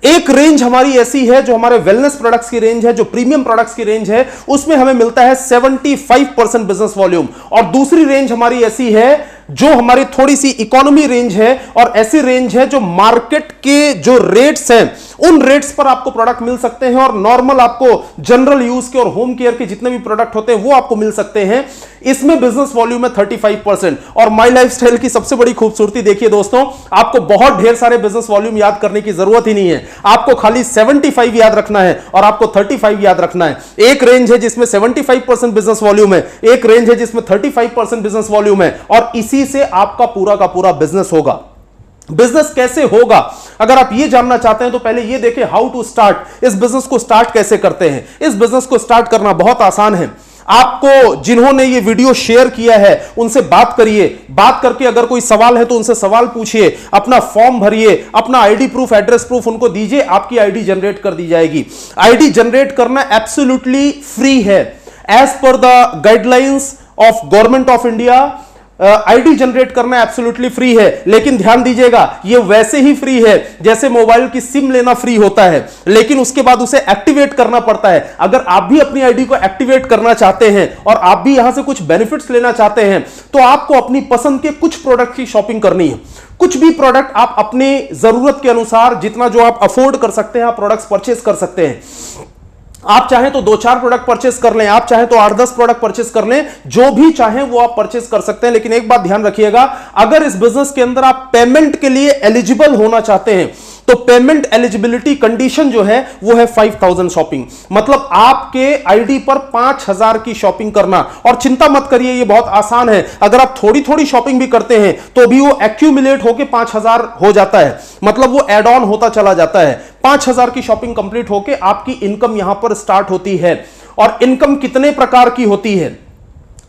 एक रेंज हमारी ऐसी है जो हमारे वेलनेस प्रोडक्ट्स की रेंज है, जो प्रीमियम प्रोडक्ट्स की रेंज है, उसमें हमें मिलता है 75% बिजनेस वॉल्यूम। और दूसरी रेंज हमारी ऐसी है जो हमारी थोड़ी सी इकोनॉमी रेंज है, और ऐसी रेंज है जो मार्केट के जो रेट्स हैं उन रेट्स पर आपको प्रोडक्ट मिल सकते हैं, और नॉर्मल आपको जनरल यूज के और होम केयर के जितने भी प्रोडक्ट होते हैं वो आपको मिल सकते हैं। इसमें बिजनेस वॉल्यूम है 35%। और माई लाइफस्टाइल की सबसे बड़ी खूबसूरती देखिए दोस्तों, आपको बहुत ढेर सारे बिजनेस वॉल्यूम याद करने की जरूरत ही नहीं है। आपको खाली 75 याद रखना है और आपको 35 याद रखना है। एक रेंज है जिसमें 75% बिजनेस वॉल्यूम है, एक रेंज है जिसमें 35% बिजनेस वॉल्यूम है, और इसी से आपका पूरा का पूरा बिजनेस होगा। बिजनेस कैसे होगा अगर आप ये जानना चाहते हैं तो पहले ये देखें हाउ टू स्टार्ट। इस बिजनेस को स्टार्ट कैसे करते हैं। इस बिजनेस को स्टार्ट करना बहुत आसान है। आपको जिन्होंने ये वीडियो शेयर किया है उनसे बात करिए, बात करके अगर कोई सवाल है तो उनसे सवाल पूछिए, अपना फॉर्म भरिए, अपना आईडी प्रूफ, एड्रेस प्रूफ उनको दीजिए, आपकी आईडी जनरेट कर दी जाएगी। आईडी जनरेट करना एब्सोल्युटली फ्री है as per the guidelines of government of India. ID generate करना एब्सोल्युटली फ्री है, लेकिन ध्यान दीजिएगा ये वैसे ही फ्री है जैसे मोबाइल की सिम लेना फ्री होता है, लेकिन उसके बाद उसे एक्टिवेट करना पड़ता है। अगर आप भी अपनी आईडी को एक्टिवेट करना चाहते हैं और आप भी यहां से कुछ बेनिफिट्स लेना चाहते हैं तो आपको अपनी पसंद के कुछ प्रोडक्ट की शॉपिंग करनी है। कुछ भी प्रोडक्ट आप अपनी जरूरत के अनुसार जितना जो आप अफोर्ड कर सकते हैं आप प्रोडक्ट्स परचेस कर सकते हैं। आप चाहें तो 2-4 प्रोडक्ट परचेस कर लें, आप चाहें तो 8-10 प्रोडक्ट परचेस कर लें, जो भी चाहें वो आप परचेस कर सकते हैं। लेकिन एक बात ध्यान रखिएगा, अगर इस बिजनेस के अंदर आप पेमेंट के लिए एलिजिबल होना चाहते हैं तो पेमेंट एलिजिबिलिटी कंडीशन जो है वो है 5000 शॉपिंग, मतलब आपके आईडी पर 5000 की शॉपिंग करना। और चिंता मत करिए, ये बहुत आसान है। अगर आप थोड़ी थोड़ी शॉपिंग भी करते हैं तो भी वो एक्यूमुलेट होकर 5000 हो जाता है, मतलब वो एड ऑन होता चला जाता है। 5000 की शॉपिंग कंप्लीट होकर आपकी इनकम यहां पर स्टार्ट होती है। और इनकम कितने प्रकार की होती है?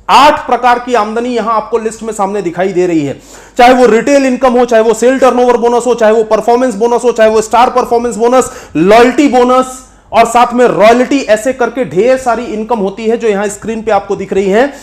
8 प्रकार की आमदनी यहां आपको लिस्ट में सामने दिखाई दे रही है। चाहे वो रिटेल इनकम हो, चाहे वो सेल टर्नओवर बोनस हो, चाहे वो परफॉर्मेंस बोनस हो, चाहे वो star performance bonus, loyalty bonus और साथ में रॉयल्टी, ऐसे करके ढेर सारी इनकम होती है जो यहां स्क्रीन पे आपको दिख रही है।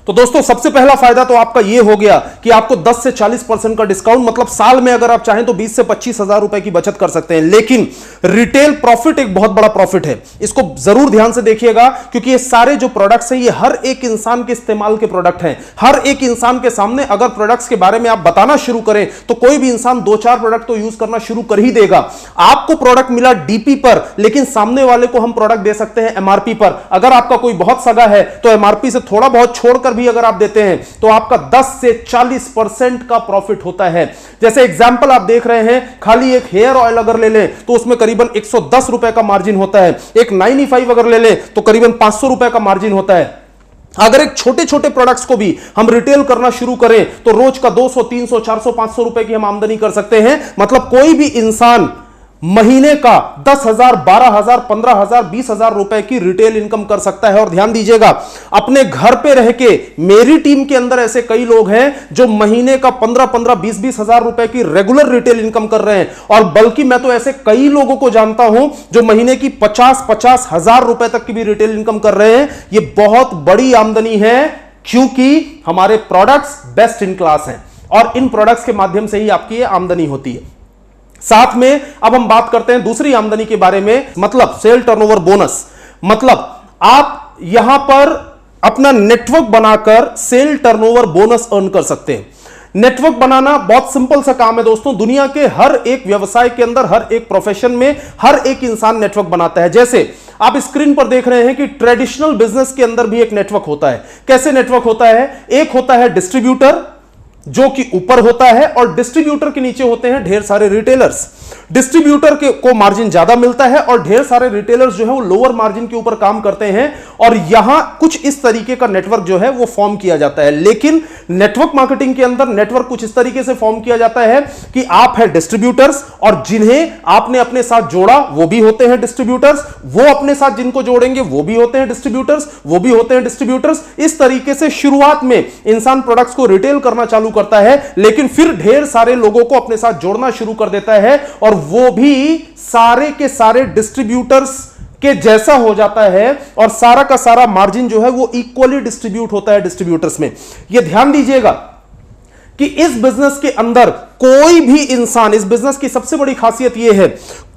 तो दोस्तों सबसे पहला फायदा तो आपका यह हो गया कि आपको 10 से 40% का डिस्काउंट, मतलब साल में अगर आप चाहें तो 20 से 25 हजार रुपए की बचत कर सकते हैं। लेकिन रिटेल प्रॉफिट एक बहुत बड़ा प्रॉफिट है, इसको जरूर ध्यान से देखिएगा, क्योंकि ये सारे जो प्रोडक्ट्स हैं ये हर एक इंसान के इस्तेमाल के प्रोडक्ट हैं। हर एक इंसान के सामने अगर प्रोडक्ट्स के बारे में आप बताना शुरू करें तो कोई भी इंसान 2-4 प्रोडक्ट तो यूज करना शुरू कर ही देगा। आपको प्रोडक्ट मिला डीपी पर, लेकिन सामने वाले को हम प्रोडक्ट दे सकते हैं एमआरपी पर। अगर आपका कोई बहुत सगा है तो एमआरपी से थोड़ा बहुत छोड़कर भी अगर आप देते हैं तो आपका 10 से 40% का प्रॉफिट होता है। जैसे एग्जांपल आप देख रहे हैं, खाली एक हेयर ऑयल अगर ले लें तो उसमें करीबन 110 रुपए का मार्जिन होता है। एक 95 अगर ले लें तो करीबन 500 रुपए का मार्जिन होता है। अगर एक छोटे छोटे प्रोडक्ट्स को भी हम रिटेल करना शुरू करें तो रोज का 200, 300, 400, 500 रुपए की हम आमदनी कर सकते हैं। मतलब कोई भी इंसान महीने का 10,000, 12,000, 15,000, 20,000 रुपए की रिटेल इनकम कर सकता है। और ध्यान दीजिएगा, अपने घर पे रह के मेरी टीम के अंदर ऐसे कई लोग हैं जो महीने का 15-15, 20-20 हजार रुपए की रेगुलर रिटेल इनकम कर रहे हैं। और बल्कि मैं तो ऐसे कई लोगों को जानता हूं जो महीने की 50-50 हजार रुपए तक की भी रिटेल इनकम कर रहे हैं। यह बहुत बड़ी आमदनी है, क्योंकि हमारे प्रोडक्ट्स बेस्ट इन क्लास हैं और इन प्रोडक्ट्स के माध्यम से ही आपकी यह आमदनी होती है। साथ में अब हम बात करते हैं दूसरी आमदनी के बारे में, मतलब सेल टर्नओवर बोनस। मतलब आप यहां पर अपना नेटवर्क बनाकर सेल टर्नओवर बोनस अर्न कर सकते हैं। नेटवर्क बनाना बहुत सिंपल सा काम है दोस्तों। दुनिया के हर एक व्यवसाय के अंदर, हर एक प्रोफेशन में हर एक इंसान नेटवर्क बनाता है। जैसे आप स्क्रीन पर देख रहे हैं कि ट्रेडिशनल बिजनेस के अंदर भी एक नेटवर्क होता है। कैसे नेटवर्क होता है? एक होता है डिस्ट्रीब्यूटर जो कि ऊपर होता है, और डिस्ट्रीब्यूटर के नीचे होते हैं ढेर सारे रिटेलर्स। डिस्ट्रीब्यूटर को मार्जिन ज्यादा मिलता है और ढेर सारे रिटेलर्स जो है वो लोअर मार्जिन के ऊपर काम करते हैं, और यहां कुछ इस तरीके का नेटवर्क जो है वो फॉर्म किया जाता है। लेकिन नेटवर्क मार्केटिंग के अंदर नेटवर्क कुछ इस तरीके से फॉर्म किया जाता है कि आप है डिस्ट्रीब्यूटर्स, और जिन्हें आपने अपने साथ जोड़ा वो भी होते हैं डिस्ट्रीब्यूटर्स, वो अपने साथ जिनको जोड़ेंगे वो भी होते हैं डिस्ट्रीब्यूटर्स, वो भी होते हैं डिस्ट्रीब्यूटर्स। इस तरीके से शुरुआत में इंसान प्रोडक्ट्स को रिटेल करना चालू करता है, लेकिन फिर ढेर सारे लोगों को अपने साथ जोड़ना शुरू कर देता है, और वो भी सारे के सारे डिस्ट्रीब्यूटर्स के जैसा हो जाता है, और सारा का सारा मार्जिन जो है वो इक्वली डिस्ट्रीब्यूट होता है डिस्ट्रीब्यूटर्स में। यह ध्यान दीजिएगा कि इस बिजनेस के अंदर कोई भी इंसान, इस बिजनेस की सबसे बड़ी खासियत यह है,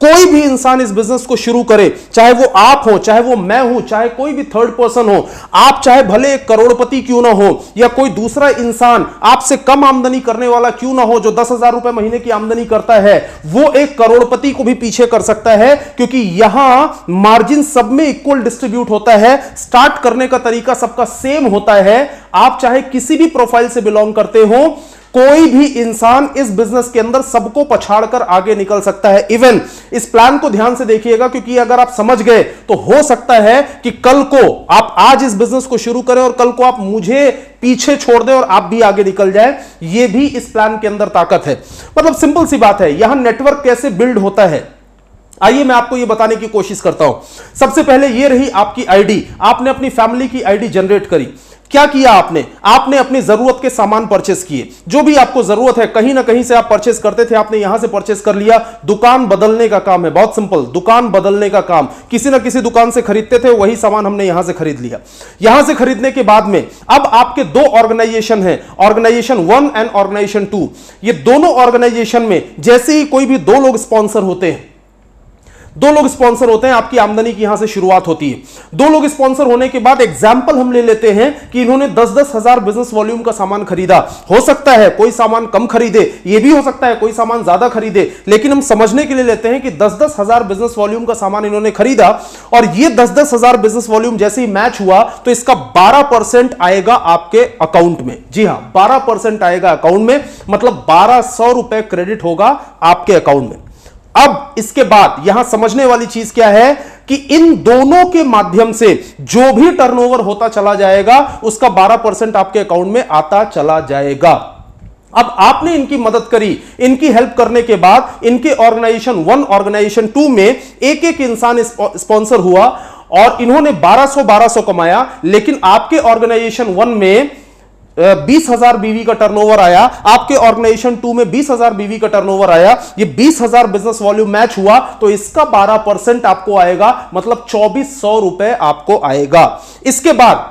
कोई भी इंसान इस बिजनेस को शुरू करे, चाहे वो आप हो, चाहे वो मैं हूं, चाहे कोई भी थर्ड पर्सन हो, आप चाहे भले एक करोड़पति क्यों ना हो, या कोई दूसरा इंसान आपसे कम आमदनी करने वाला क्यों ना हो, जो 10,000 रुपए महीने की आमदनी करता है, वो एक करोड़पति को भी पीछे कर सकता है, क्योंकि यहां मार्जिन सब में इक्वल डिस्ट्रीब्यूट होता है। स्टार्ट करने का तरीका सबका सेम होता है। आप चाहे किसी भी प्रोफाइल से बिलोंग करते हो, कोई भी इंसान इस बिजनेस के अंदर सबको पछाड़कर आगे निकल सकता है। इवन इस प्लान को ध्यान से देखिएगा, क्योंकि अगर आप समझ गए तो हो सकता है कि कल को आप आज इस बिजनेस को शुरू करें और कल को आप मुझे पीछे छोड़ दें और आप भी आगे निकल जाए। यह भी इस प्लान के अंदर ताकत है। मतलब सिंपल सी बात है, यहां नेटवर्क कैसे बिल्ड होता है, आइए मैं आपको यह बताने की कोशिश करता हूं। सबसे पहले यह रही आपकी आईडी। आपने अपनी फैमिली की आईडी जनरेट करी। क्या किया आपने? आपने अपनी जरूरत के सामान परचेस किए। जो भी आपको जरूरत है, कहीं ना कहीं से आप परचेस करते थे, आपने यहां से परचेस कर लिया। दुकान बदलने का काम है, बहुत सिंपल, दुकान बदलने का काम। किसी ना किसी दुकान से खरीदते थे, वही सामान हमने यहां से खरीद लिया। यहां से खरीदने के बाद में अब आपके दो ऑर्गेनाइजेशन है, ऑर्गेनाइजेशन 1 एंड ऑर्गेनाइजेशन 2। ये दोनों ऑर्गेनाइजेशन में जैसे ही कोई भी दो लोग स्पॉन्सर होते हैं, दो लोग स्पॉन्सर होते हैं, आपकी आमदनी की यहां से शुरुआत होती है। दो लोग स्पॉन्सर होने के बाद एग्जाम्पल हम ले लेते हैं कि इन्होंने 10-10 हजार बिजनेस वॉल्यूम का सामान खरीदा। हो सकता है कोई सामान कम खरीदे, यह भी हो सकता है कोई सामान ज्यादा खरीदे, लेकिन हम समझने के लिए लेते हैं कि 10-10 हजार बिजनेस वॉल्यूम का सामान इन्होंने खरीदा, और यह 10-10 हजार बिजनेस वॉल्यूम जैसे ही मैच हुआ तो इसका 12% आएगा आपके अकाउंट में। जी हां, 12% आएगा अकाउंट में, मतलब 1200 रुपए क्रेडिट होगा आपके अकाउंट में। अब इसके बाद यहां समझने वाली चीज क्या है कि इन दोनों के माध्यम से जो भी टर्नओवर होता चला जाएगा उसका 12% आपके अकाउंट में आता चला जाएगा। अब आपने इनकी मदद करी, इनकी हेल्प करने के बाद इनके ऑर्गेनाइजेशन 1 ऑर्गेनाइजेशन 2 में एक एक इंसान स्पॉन्सर हुआ और इन्होंने 1200 कमाया, लेकिन आपके ऑर्गेनाइजेशन 1 में 20,000 बीवी का टर्नओवर आया, आपके ऑर्गेनाइजेशन 2 में 20,000 बीवी का टर्नओवर आया। ये 20,000 बिजनेस वॉल्यूम मैच हुआ तो इसका 12% आपको आएगा, मतलब 2400 रुपए आपको आएगा। इसके बाद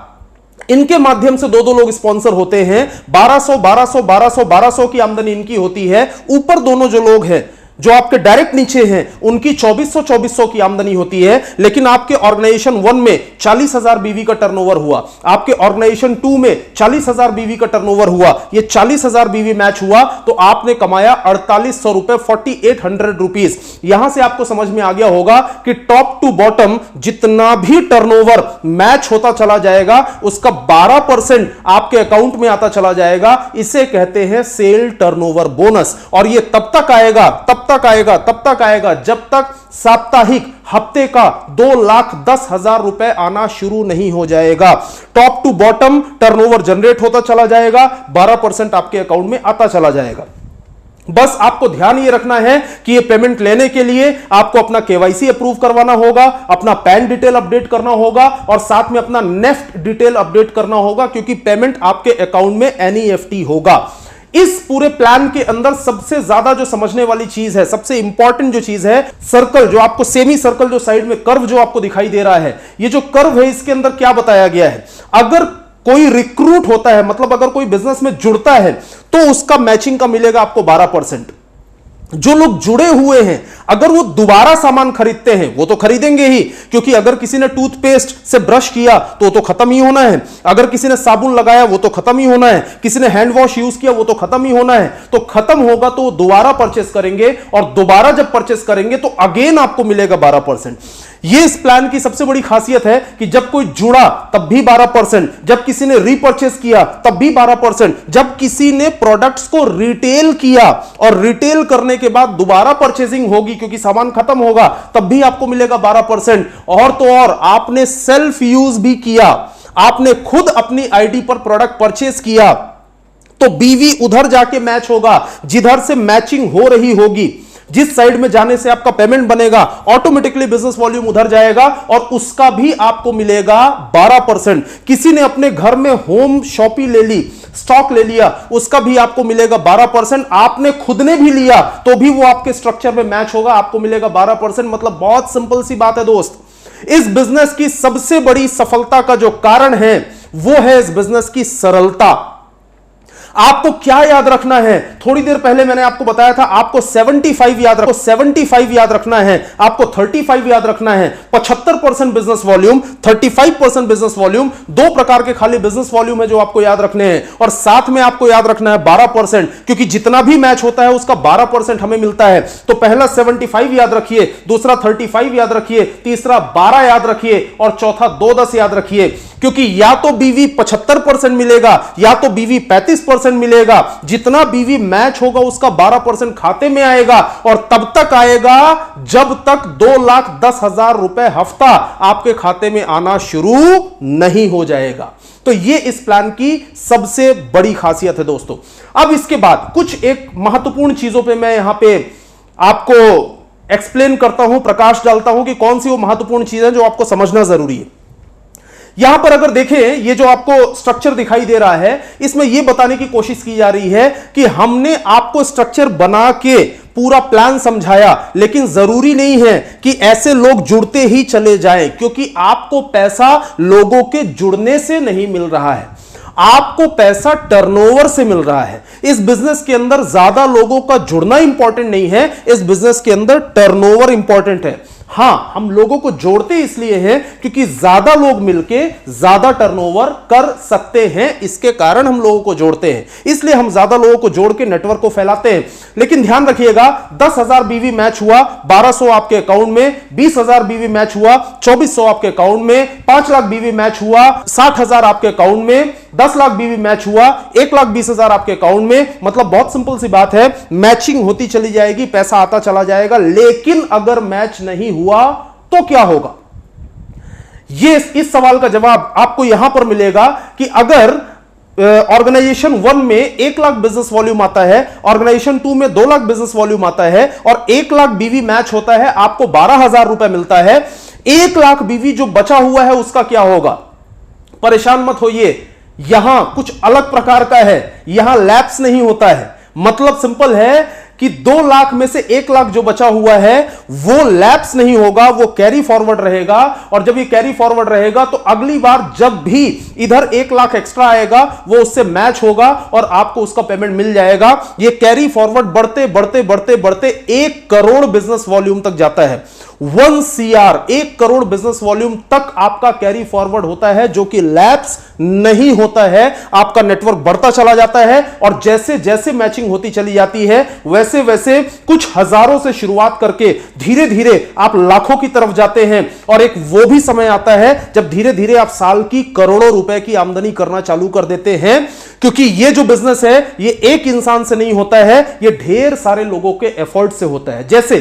इनके माध्यम से दो लोग स्पॉन्सर होते हैं, 1200 की आमदनी इनकी होती है। ऊपर दोनों जो लोग हैं जो आपके डायरेक्ट नीचे हैं उनकी 2400 की आमदनी होती है, लेकिन आपके ऑर्गेनाइजेशन 1 में 40,000 बीवी का टर्नओवर हुआ, आपके ऑर्गेनाइजेशन 2 में 40,000 बीवी का टर्नओवर हुआ। ये 40,000 बीवी मैच हुआ तो आपने कमाया 4800 रुपए, 4800 रुपीज। यहां से आपको समझ में आ गया होगा कि टॉप टू बॉटम जितना भी टर्नओवर मैच होता चला जाएगा उसका 12% आपके अकाउंट में आता चला जाएगा। इसे कहते हैं सेल टर्नओवर बोनस, और यह तब तक आएगा जब तक साप्ताहिक, हफ्ते का 2,10,000 रुपए आना शुरू नहीं हो जाएगा। Top to bottom turnover generate होता चला जाएगा, 12% आपके अकाउंट में आता चला जाएगा। बस आपको ध्यान ये रखना है कि ये पेमेंट लेने के लिए आपको अपना केवाईसी अप्रूव करवाना होगा, अपना पैन डिटेल अपडेट करना होगा और साथ में अपना नेफ्ट डिटेल अपडेट करना होगा, क्योंकि पेमेंट आपके अकाउंट में एनईएफटी होगा। इस पूरे प्लान के अंदर सबसे ज्यादा जो समझने वाली चीज है, सबसे इंपॉर्टेंट जो चीज है, सर्कल जो आपको सेमी सर्कल जो साइड में कर्व जो आपको दिखाई दे रहा है, ये जो कर्व है इसके अंदर क्या बताया गया है। अगर कोई रिक्रूट होता है, मतलब अगर कोई बिजनेस में जुड़ता है तो उसका मैचिंग का मिलेगा आपको 12%। जो लोग जुड़े हुए हैं अगर वो दोबारा सामान खरीदते हैं वो तो खरीदेंगे ही, क्योंकि अगर किसी ने टूथपेस्ट से ब्रश किया तो खत्म ही होना है, अगर किसी ने साबुन लगाया वो तो खत्म ही होना है, किसी ने हैंड वॉश यूज किया वो तो खत्म ही होना है, तो खत्म होगा तो दोबारा परचेस करेंगे और दोबारा जब परचेस करेंगे तो अगेन आपको मिलेगा 12%। ये इस प्लान की सबसे बड़ी खासियत है कि जब कोई जुड़ा तब भी 12%, जब किसी ने रीपरचेस किया तब भी 12%, जब किसी ने प्रोडक्ट्स को रिटेल किया और रिटेल करने के बाद दोबारा परचेसिंग होगी क्योंकि सामान खत्म होगा तब भी आपको मिलेगा 12%। और तो और आपने सेल्फ यूज भी किया, आपने खुद अपनी आईडी पर प्रोडक्ट परचेस किया तो बीवी उधर जाके मैच होगा जिधर से मैचिंग हो रही होगी, जिस साइड में जाने से आपका पेमेंट बनेगा ऑटोमेटिकली बिजनेस वॉल्यूम उधर जाएगा और उसका भी आपको मिलेगा 12%। किसी ने अपने घर में होम शॉपिंग ले ली, स्टॉक ले लिया, उसका भी आपको मिलेगा 12%। आपने खुद ने भी लिया तो भी वो आपके स्ट्रक्चर में मैच होगा, आपको मिलेगा 12%। मतलब बहुत सिंपल सी बात है दोस्त, इस बिजनेस की सबसे बड़ी सफलता का जो कारण है वो है इस बिजनेस की सरलता। आपको क्या याद रखना है, थोड़ी देर पहले मैंने आपको बताया था आपको 75 याद रखो, 75 याद रखना है, आपको 35 याद रखना है। 75% बिजनेस वॉल्यूम, 35% बिजनेस वॉल्यूम, दो प्रकार के खाली बिजनेस वॉल्यूम है जो आपको याद रखने हैं। और साथ में आपको याद रखना है 12%, क्योंकि जितना भी मैच होता है उसका 12% हमें मिलता है। तो पहला 75 याद रखिए, दूसरा 35 याद रखिए, तीसरा 12 याद रखिए और चौथा 2-10 याद रखिए, क्योंकि या तो बीवी 75% मिलेगा या तो बीवी 35% मिलेगा। जितना बीवी मैच होगा उसका 12% खाते में आएगा और तब तक आएगा जब तक 2,10,000 रुपए हफ्ता आपके खाते में आना शुरू नहीं हो जाएगा। तो यह इस प्लान की सबसे बड़ी खासियत है दोस्तों। अब इसके बाद कुछ एक महत्वपूर्ण चीजों पे मैं यहां पे आपको एक्सप्लेन करता हूं, प्रकाश डालता हूं कि कौन सी वो महत्वपूर्ण चीज है जो आपको समझना जरूरी है। यहां पर अगर देखें, ये जो आपको स्ट्रक्चर दिखाई दे रहा है, इसमें यह बताने की कोशिश की जा रही है कि हमने आपको स्ट्रक्चर बना के पूरा प्लान समझाया, लेकिन जरूरी नहीं है कि ऐसे लोग जुड़ते ही चले जाएं, क्योंकि आपको पैसा लोगों के जुड़ने से नहीं मिल रहा है, आपको पैसा टर्नओवर से मिल रहा है। इस बिजनेस के अंदर ज्यादा लोगों का जुड़ना इंपॉर्टेंट नहीं है, इस बिजनेस के अंदर टर्नओवर इंपॉर्टेंट है। हां, हम लोगों को जोड़ते इसलिए हैं क्योंकि ज्यादा लोग मिलके ज्यादा टर्नओवर कर सकते हैं, इसके कारण हम लोगों को जोड़ते हैं, इसलिए हम ज्यादा लोगों को जोड़ के नेटवर्क को फैलाते हैं। लेकिन ध्यान रखिएगा, 10,000 बीवी मैच हुआ, 1,200 आपके अकाउंट में, 20,000 बीवी मैच हुआ, 2,400 आपके अकाउंट में, 5 लाख बीवी मैच हुआ, 60,000 आपके अकाउंट में, 10 लाख बीवी मैच हुआ, 1,20,000 आपके अकाउंट में। मतलब बहुत सिंपल सी बात है, मैचिंग होती चली जाएगी, पैसा आता चला जाएगा। लेकिन अगर मैच नहीं हुआ तो क्या होगा? ये इस सवाल का जवाब आपको यहां पर मिलेगा कि अगर ऑर्गेनाइजेशन 1 में 1 लाख बिजनेस वॉल्यूम आता है, ऑर्गेनाइजेशन 2 में 2 लाख बिजनेस वॉल्यूम आता है और 1 लाख बीवी मैच होता है, आपको 12,000 रुपए मिलता है। 1 लाख बीवी जो बचा हुआ है उसका क्या होगा? परेशान मत होइए, यहां कुछ अलग प्रकार का है, यहां लैप्स नहीं होता है। मतलब सिंपल है कि 2 लाख में से 1 लाख जो बचा हुआ है वो लैप्स नहीं होगा, वो कैरी फॉरवर्ड रहेगा। और जब ये कैरी फॉरवर्ड रहेगा तो अगली बार जब भी इधर 1 लाख एक्स्ट्रा आएगा वो उससे मैच होगा और आपको उसका पेमेंट मिल जाएगा। ये कैरी फॉरवर्ड बढ़ते बढ़ते बढ़ते बढ़ते 1 करोड़ बिजनेस वॉल्यूम तक जाता है। 1 CR, 1 करोड़ बिजनेस वॉल्यूम तक आपका कैरी फॉरवर्ड होता है, जो कि लैप्स नहीं होता है। आपका नेटवर्क बढ़ता चला जाता है और जैसे जैसे मैचिंग होती चली जाती है वैसे वैसे कुछ हजारों से शुरुआत करके धीरे धीरे आप लाखों की तरफ जाते हैं। और एक वो भी समय आता है जब धीरे धीरे आप साल की करोड़ों रुपए की आमदनी करना चालू कर देते हैं, क्योंकि ये जो बिजनेस है ये एक इंसान से नहीं होता है, ये ढेर सारे लोगों के एफर्ट से होता है। जैसे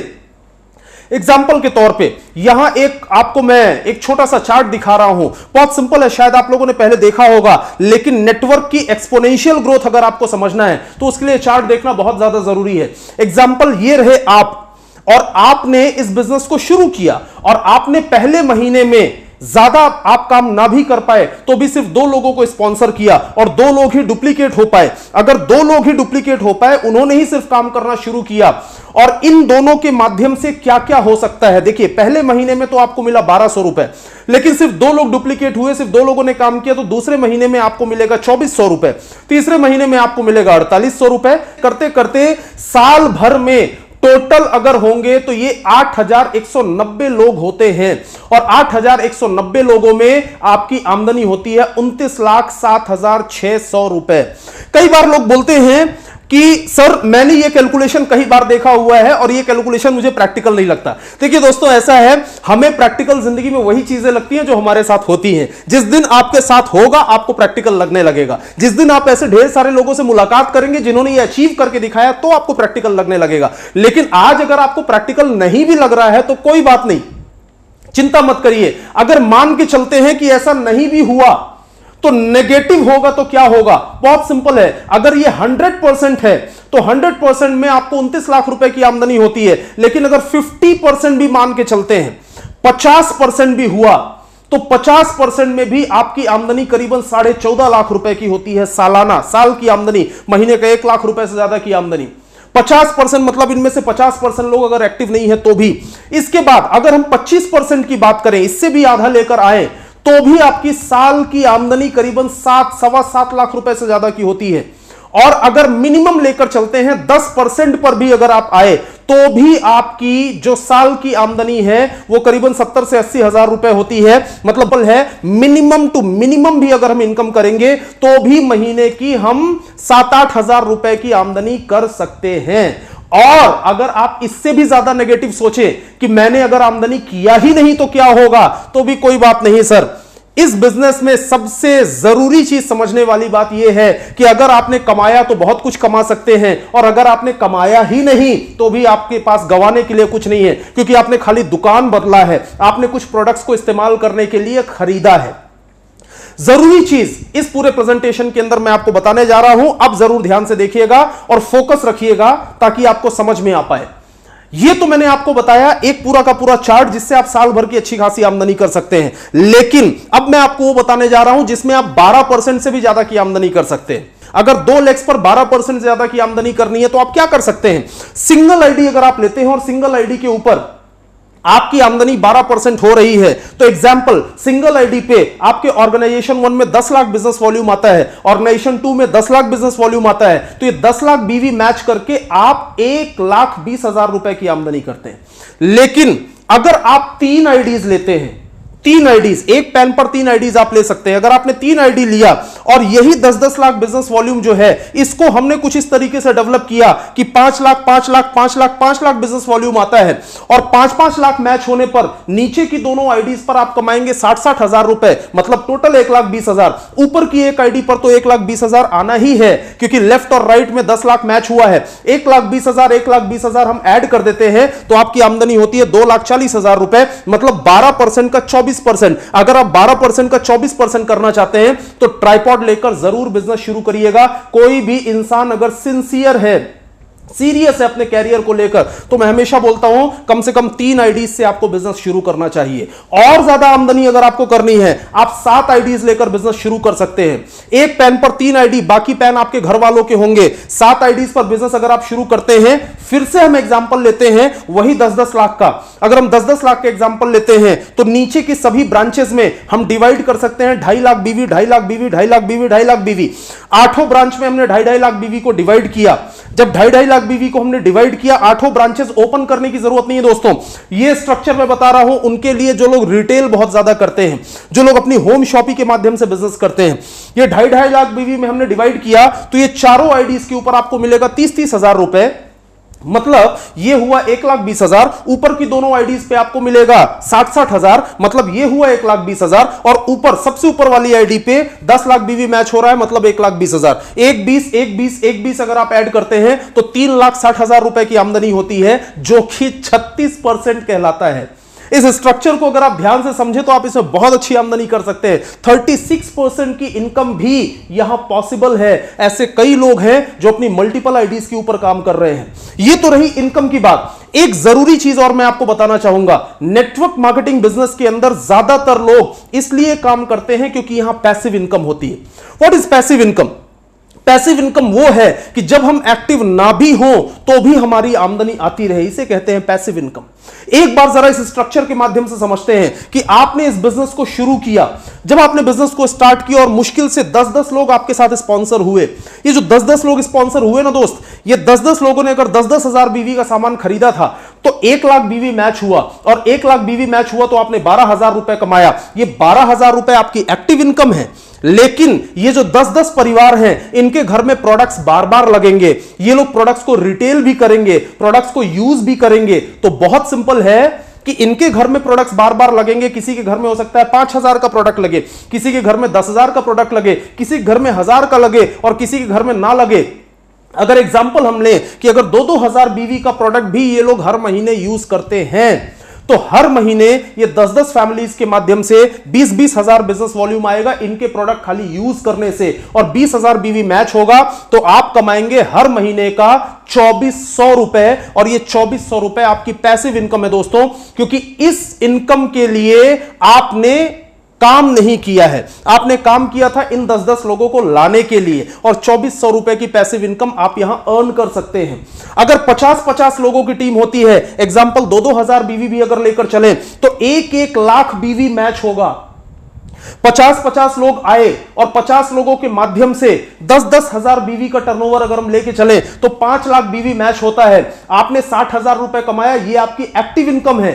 एग्जाम्पल के तौर पे यहां आपको मैं एक छोटा सा चार्ट दिखा रहा हूं, बहुत सिंपल है, शायद आप लोगों ने पहले देखा होगा, लेकिन नेटवर्क की एक्सपोनेंशियल ग्रोथ अगर आपको समझना है तो उसके लिए चार्ट देखना बहुत ज्यादा जरूरी है। एग्जाम्पल ये रहे आप, और आपने इस बिजनेस को शुरू किया और आपने पहले महीने में ज्यादा आप काम ना भी कर पाए तो भी सिर्फ 2 लोगों को स्पॉन्सर किया और 2 लोग ही डुप्लीकेट हो पाए। अगर 2 लोग ही डुप्लीकेट हो पाए, उन्होंने ही सिर्फ काम करना शुरू किया, और इन दोनों के माध्यम से क्या क्या हो सकता है। देखिए, पहले महीने में तो आपको मिला 1200 रुपए, लेकिन सिर्फ 2 लोग डुप्लीकेट हुए, सिर्फ 2 लोगों ने काम किया, तो दूसरे महीने में आपको मिलेगा 2400 रुपए, तीसरे महीने में आपको मिलेगा 4800 रुपए। करते करते साल भर में टोटल अगर होंगे तो ये 8190 लोग होते हैं, और 8190 लोगों में आपकी आमदनी होती है 29,07,600 रुपए। कई बार लोग बोलते हैं कि सर मैंने ये कैलकुलेशन कई बार देखा हुआ है और ये कैलकुलेशन मुझे प्रैक्टिकल नहीं लगता। देखिए दोस्तों, ऐसा है, हमें प्रैक्टिकल जिंदगी में वही चीजें लगती हैं जो हमारे साथ होती हैं। जिस दिन आपके साथ होगा आपको प्रैक्टिकल लगने लगेगा। जिस दिन आप ऐसे ढेर सारे लोगों से मुलाकात करेंगे जिन्होंने ये अचीव करके दिखाया तो आपको प्रैक्टिकल लगने लगेगा। लेकिन आज अगर आपको प्रैक्टिकल नहीं भी लग रहा है तो कोई बात नहीं, चिंता मत करिए। अगर मान के चलते हैं कि ऐसा नहीं भी हुआ तो नेगेटिव होगा तो क्या होगा, बहुत सिंपल है। अगर ये 100% है तो 100% में आपको 29 लाख रुपए की आमदनी होती है, लेकिन अगर 50% भी मान के चलते हैं, 50% भी हुआ तो 50% में भी आपकी आमदनी करीबन 14.5 लाख रुपए की होती है सालाना, साल की आमदनी, महीने का 1 लाख रुपए से ज्यादा की आमदनी। 50% मतलब इनमें से 50% लोग अगर एक्टिव नहीं है तो भी। इसके बाद अगर हम 25% की बात करें, इससे भी आधा लेकर आए, तो भी आपकी साल की आमदनी करीबन 7-7.25 लाख रुपए से ज्यादा की होती है। और अगर मिनिमम लेकर चलते हैं 10% पर भी अगर आप आए तो भी आपकी जो साल की आमदनी है वो करीबन 70 से 80 हजार रुपए होती है। मतलब है मिनिमम टू मिनिमम भी अगर हम इनकम करेंगे तो भी महीने की हम 7-8 हजार रुपए की आमदनी कर सकते हैं। और अगर आप इससे भी ज्यादा नेगेटिव सोचे कि मैंने अगर आमदनी किया ही नहीं तो क्या होगा, तो भी कोई बात नहीं सर। इस बिजनेस में सबसे जरूरी चीज समझने वाली बात यह है कि अगर आपने कमाया तो बहुत कुछ कमा सकते हैं, और अगर आपने कमाया ही नहीं तो भी आपके पास गंवाने के लिए कुछ नहीं है, क्योंकि आपने खाली दुकान बदला है, आपने कुछ प्रोडक्ट्स को इस्तेमाल करने के लिए खरीदा है। जरूरी चीज इस पूरे प्रेजेंटेशन के अंदर मैं आपको बताने जा रहा हूं, अब जरूर ध्यान से देखिएगा और फोकस रखिएगा ताकि आपको समझ में आ पाए। ये तो मैंने आपको बताया एक पूरा का पूरा चार्ट जिससे आप साल भर की अच्छी खासी आमदनी कर सकते हैं, लेकिन अब मैं आपको वो बताने जा रहा हूं जिसमें आप 12% से भी ज्यादा की आमदनी कर सकते हैं। अगर 2 लेग्स पर 12% से ज्यादा की आमदनी करनी है तो आप क्या कर सकते हैं। सिंगल आईडी अगर आप लेते हैं और सिंगल आईडी के ऊपर आपकी आमदनी 12% हो रही है, तो एग्जांपल सिंगल आईडी पे आपके ऑर्गेनाइजेशन 1 में 10 लाख बिजनेस वॉल्यूम आता है, ऑर्गेनाइजेशन 2 में 10 लाख बिजनेस वॉल्यूम आता है, तो ये 10 लाख बीवी मैच करके आप 1,20,000 रुपए की आमदनी करते हैं। लेकिन अगर आप 3 आईडीज लेते हैं, 3 आईडीज, एक पैन पर 3 आईडीज आप ले सकते हैं। अगर आपने 3 आईडी लिया और यही 10-10 लाख बिजनेस वॉल्यूम जो है इसको हमने कुछ इस तरीके से डेवलप किया कि 5 लाख 5 लाख 5 लाख 5 लाख बिजनेस वॉल्यूम आता है, और 5-5 लाख मैच होने पर नीचे की दोनों आईडीज पर आप कमाएंगे 60-60 हजार रुपए, मतलब टोटल 1,20,000। ऊपर की एक आईडी पर तो 1,20,000 आना ही है, क्योंकि लेफ्ट और राइट में 10 लाख मैच हुआ है। 1,20,000 1,20,000 हम ऐड कर देते हैं तो आपकी आमदनी होती है 2,40,000 रुपए, मतलब 12% का 24%। अगर आप 12% का 24% करना चाहते हैं तो ट्राइपॉड लेकर जरूर बिजनेस शुरू करिएगा। कोई भी इंसान अगर सिंसियर है, सीरियस है अपने कैरियर को लेकर, तो मैं हमेशा बोलता हूं कम से कम 3 आईडीज से आपको बिजनेस शुरू करना चाहिए। और ज्यादा आमदनी अगर आपको करनी है, आप 7 आईडीज लेकर बिजनेस शुरू कर सकते हैं। एक पैन पर 3 आईडी, बाकी पैन आपके घर वालों के होंगे। 7 आईडीज पर बिजनेस अगर आप शुरू करते हैं, फिर से हम एग्जांपल लेते हैं वही 10-10 लाख का। अगर हम 10-10 लाख के एग्जांपल लेते हैं तो नीचे की सभी ब्रांचेस में हम डिवाइड कर सकते हैं 2.5 लाख बीवी, 2.5 लाख बीवी, 2.5 लाख बीवी, 2.5 लाख बीवी। 8 ब्रांच में हमने 2.5 लाख बीवी को डिवाइड किया। जब 2.5 लाख बीवी को हमने डिवाइड किया, 8 ब्रांचेस ओपन करने की जरूरत नहीं है दोस्तों। ये स्ट्रक्चर मैं बता रहा हूं उनके लिए जो लोग रिटेल बहुत ज्यादा करते हैं, जो लोग अपनी होम शॉपिंग के माध्यम से बिजनेस करते हैं। ये 2.5 लाख बीवी में हमने डिवाइड किया तो ये चारों आईडीज के ऊपर आपको मिलेगा 30-30 हजार रुपए। मतलब ये हुआ 1,20,000, ऊपर की दोनों आईडीज पे आपको मिलेगा 60,000, मतलब ये हुआ 1,20,000, और ऊपर सबसे ऊपर वाली आईडी पे 10 लाख बीवी मैच हो रहा है, मतलब 1,20,000। 1,20,1,20,1,20 अगर आप ऐड करते हैं तो 3,60,000 रुपए की आमदनी होती है, जो कि 36% कहलाता है। इस स्ट्रक्चर को अगर आप ध्यान से समझे तो आप इसमें बहुत अच्छी आमदनी कर सकते हैं। 36% की इनकम भी यहां पॉसिबल है। ऐसे कई लोग हैं जो अपनी मल्टीपल आईडीज के ऊपर काम कर रहे हैं। ये तो रही इनकम की बात। एक जरूरी चीज और मैं आपको बताना चाहूंगा, नेटवर्क मार्केटिंग बिजनेस के अंदर ज्यादातर लोग इसलिए काम करते हैं क्योंकि यहां पैसिव इनकम होती है। What is passive income? Passive income वो है कि जब हम एक्टिव ना भी हो तो भी हमारी आमदनी आती रहे, इसे कहते हैं पैसिव इनकम। एक बार जरा इस स्ट्रक्चर के माध्यम से समझते हैं कि आपने इस बिजनेस को शुरू किया। जब आपने बिजनेस को स्टार्ट किया और मुश्किल से 10-10 लोग आपके साथ स्पॉन्सर हुए, ये जो 10-10 लोग स्पॉन्सर हुए ना दोस्त, ये 10-10 लोगों ने अगर 10-10 हजार बीवी का सामान खरीदा था तो 1 लाख बीवी मैच हुआ, और 1 लाख बीवी मैच हुआ तो आपने 12,000 रुपए कमाया। ये 12,000 रुपए आपकी एक्टिव इनकम है। लेकिन ये जो 10-10 परिवार हैं, इनके घर में प्रोडक्ट्स बार बार लगेंगे, ये लोग प्रोडक्ट्स को रिटेल भी करेंगे, प्रोडक्ट्स को यूज भी करेंगे। तो बहुत सिंपल है कि इनके घर में प्रोडक्ट्स बार बार लगेंगे। किसी के घर में हो सकता है 5,000 का प्रोडक्ट लगे, किसी के घर में 10,000 का प्रोडक्ट लगे, किसी के घर में 1,000 का लगे, और किसी के घर में ना लगे। अगर एग्जाम्पल हम लें कि अगर 2-2 हजार बीवी का प्रोडक्ट भी ये लोग हर महीने यूज करते हैं, तो हर महीने ये 10-10 फैमिलीज के माध्यम से 20-20 हजार बिजनेस वॉल्यूम आएगा इनके प्रोडक्ट खाली यूज करने से, और 20,000 बीवी मैच होगा तो आप कमाएंगे हर महीने का 2,400 रुपए। और ये 2,400 रुपए आपकी पैसिव इनकम है दोस्तों, क्योंकि इस इनकम के लिए आपने काम नहीं किया है, आपने काम किया था इन 10-10 लोगों को लाने के लिए, और 2,400 रुपए की पैसिव इनकम आप यहां अर्न कर सकते हैं। अगर 50-50 लोगों की टीम होती है, एग्जांपल 2-2 हजार बीवी भी अगर लेकर चलें, तो 1-1 लाख बीवी मैच होगा। 50-50 लोग आए और 50 लोगों के माध्यम से 10-10 हजार बीवी का टर्नओवर अगर हम लेके चले तो 5 लाख बीवी मैच होता है। आपने 60,000 रुपए कमाया, ये आपकी एक्टिव इनकम है।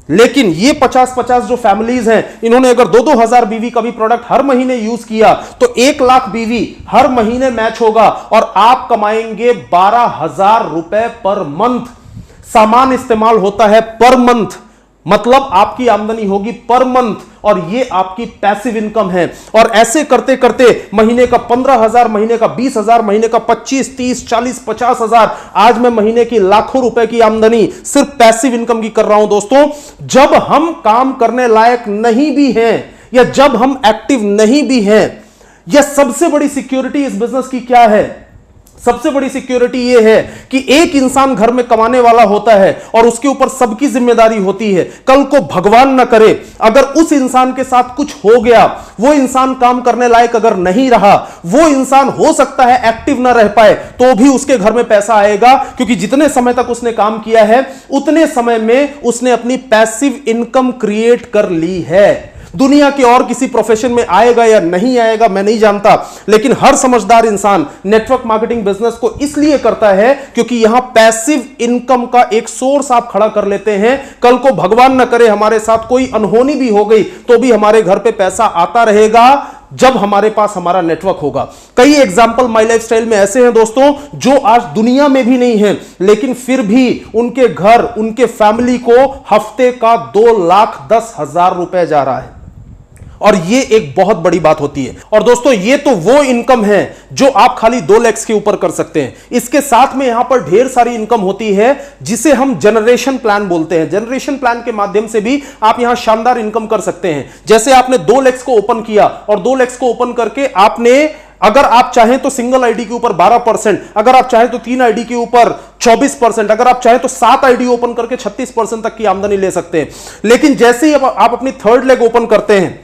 लेकिन ये 50-50 जो फैमिलीज हैं, इन्होंने अगर 2-2 हजार बीवी का भी प्रोडक्ट हर महीने यूज किया तो 1 लाख बीवी हर महीने मैच होगा, और आप कमाएंगे 12,000 रुपए पर मंथ। सामान इस्तेमाल होता है पर मंथ, मतलब आपकी आमदनी होगी पर मंथ, और ये आपकी पैसिव इनकम है। और ऐसे करते करते महीने का 15,000, महीने का 20,000, महीने का 25, 30, 40, 50,000, आज मैं महीने की लाखों रुपए की आमदनी सिर्फ पैसिव इनकम की कर रहा हूं दोस्तों। जब हम काम करने लायक नहीं भी हैं, या जब हम एक्टिव नहीं भी हैं, यह सबसे बड़ी सिक्योरिटी इस बिजनेस की क्या है? सबसे बड़ी सिक्योरिटी यह है कि एक इंसान घर में कमाने वाला होता है और उसके ऊपर सबकी जिम्मेदारी होती है। कल को भगवान न करे अगर उस इंसान के साथ कुछ हो गया, वो इंसान काम करने लायक अगर नहीं रहा, वो इंसान हो सकता है एक्टिव ना रह पाए, तो भी उसके घर में पैसा आएगा, क्योंकि जितने समय तक उसने काम किया है उतने समय में उसने अपनी पैसिव इनकम क्रिएट कर ली है। दुनिया के और किसी प्रोफेशन में आएगा या नहीं आएगा मैं नहीं जानता, लेकिन हर समझदार इंसान नेटवर्क मार्केटिंग बिजनेस को इसलिए करता है क्योंकि यहां पैसिव इनकम का एक सोर्स आप खड़ा कर लेते हैं। कल को भगवान न करे हमारे साथ कोई अनहोनी भी हो गई तो भी हमारे घर पे पैसा आता रहेगा, जब हमारे पास हमारा नेटवर्क होगा। कई एग्जाम्पल माई लाइफ स्टाइल में ऐसे हैं दोस्तों जो आज दुनिया में भी नहीं हैं, लेकिन फिर भी उनके घर, उनके फैमिली को हफ्ते का 2,10,000 रुपए जा रहा है, और ये एक बहुत बड़ी बात होती है। और दोस्तों ये तो वो इनकम है जो आप खाली 2 लाख के ऊपर कर सकते हैं। इसके साथ में यहां पर ढेर सारी इनकम होती है जिसे हम जनरेशन प्लान बोलते हैं। जनरेशन प्लान के माध्यम से भी आप यहां शानदार इनकम कर सकते हैं। जैसे आपने 2 लाख को ओपन किया और 2 लाख को ओपन करके आपने, अगर आप चाहें तो सिंगल आईडी के ऊपर 12%, अगर आप चाहें तो 3 आईडी के ऊपर 24%, अगर आप चाहें तो 7 आईडी ओपन करके 36% तक की आमदनी ले सकते हैं। लेकिन जैसे ही आप अपनी 3rd लेग ओपन करते हैं,